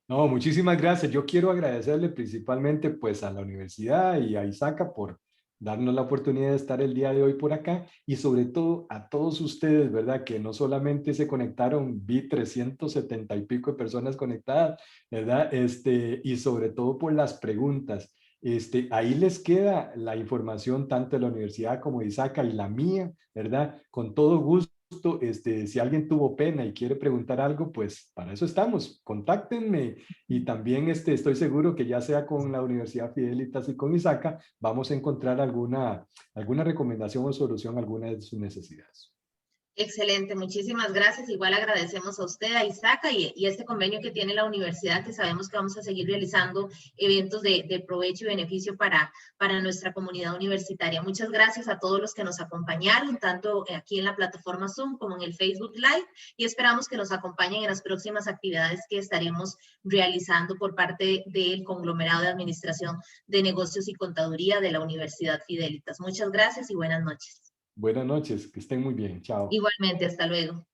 No, muchísimas gracias. Yo quiero agradecerle principalmente pues a la universidad y a ISACA por darnos la oportunidad de estar el día de hoy por acá, y sobre todo a todos ustedes, ¿verdad? Que no solamente se conectaron, vi 370 y pico de personas conectadas, ¿verdad? Y sobre todo por las preguntas. Ahí les queda la información tanto de la universidad como de ISACA y la mía, ¿verdad? Con todo gusto. Si alguien tuvo pena y quiere preguntar algo, pues para eso estamos. Contáctenme, y también estoy seguro que ya sea con la Universidad Fidelitas y con ISACA, vamos a encontrar alguna recomendación o solución a alguna de sus necesidades. Excelente, muchísimas gracias. Igual agradecemos a usted, a ISACA y este convenio que tiene la universidad, que sabemos que vamos a seguir realizando eventos de provecho y beneficio para nuestra comunidad universitaria. Muchas gracias a todos los que nos acompañaron, tanto aquí en la plataforma Zoom como en el Facebook Live, y esperamos que nos acompañen en las próximas actividades que estaremos realizando por parte del conglomerado de administración de negocios y contaduría de la Universidad Fidelitas. Muchas gracias y buenas noches. Buenas noches, que estén muy bien. Chao. Igualmente, hasta luego.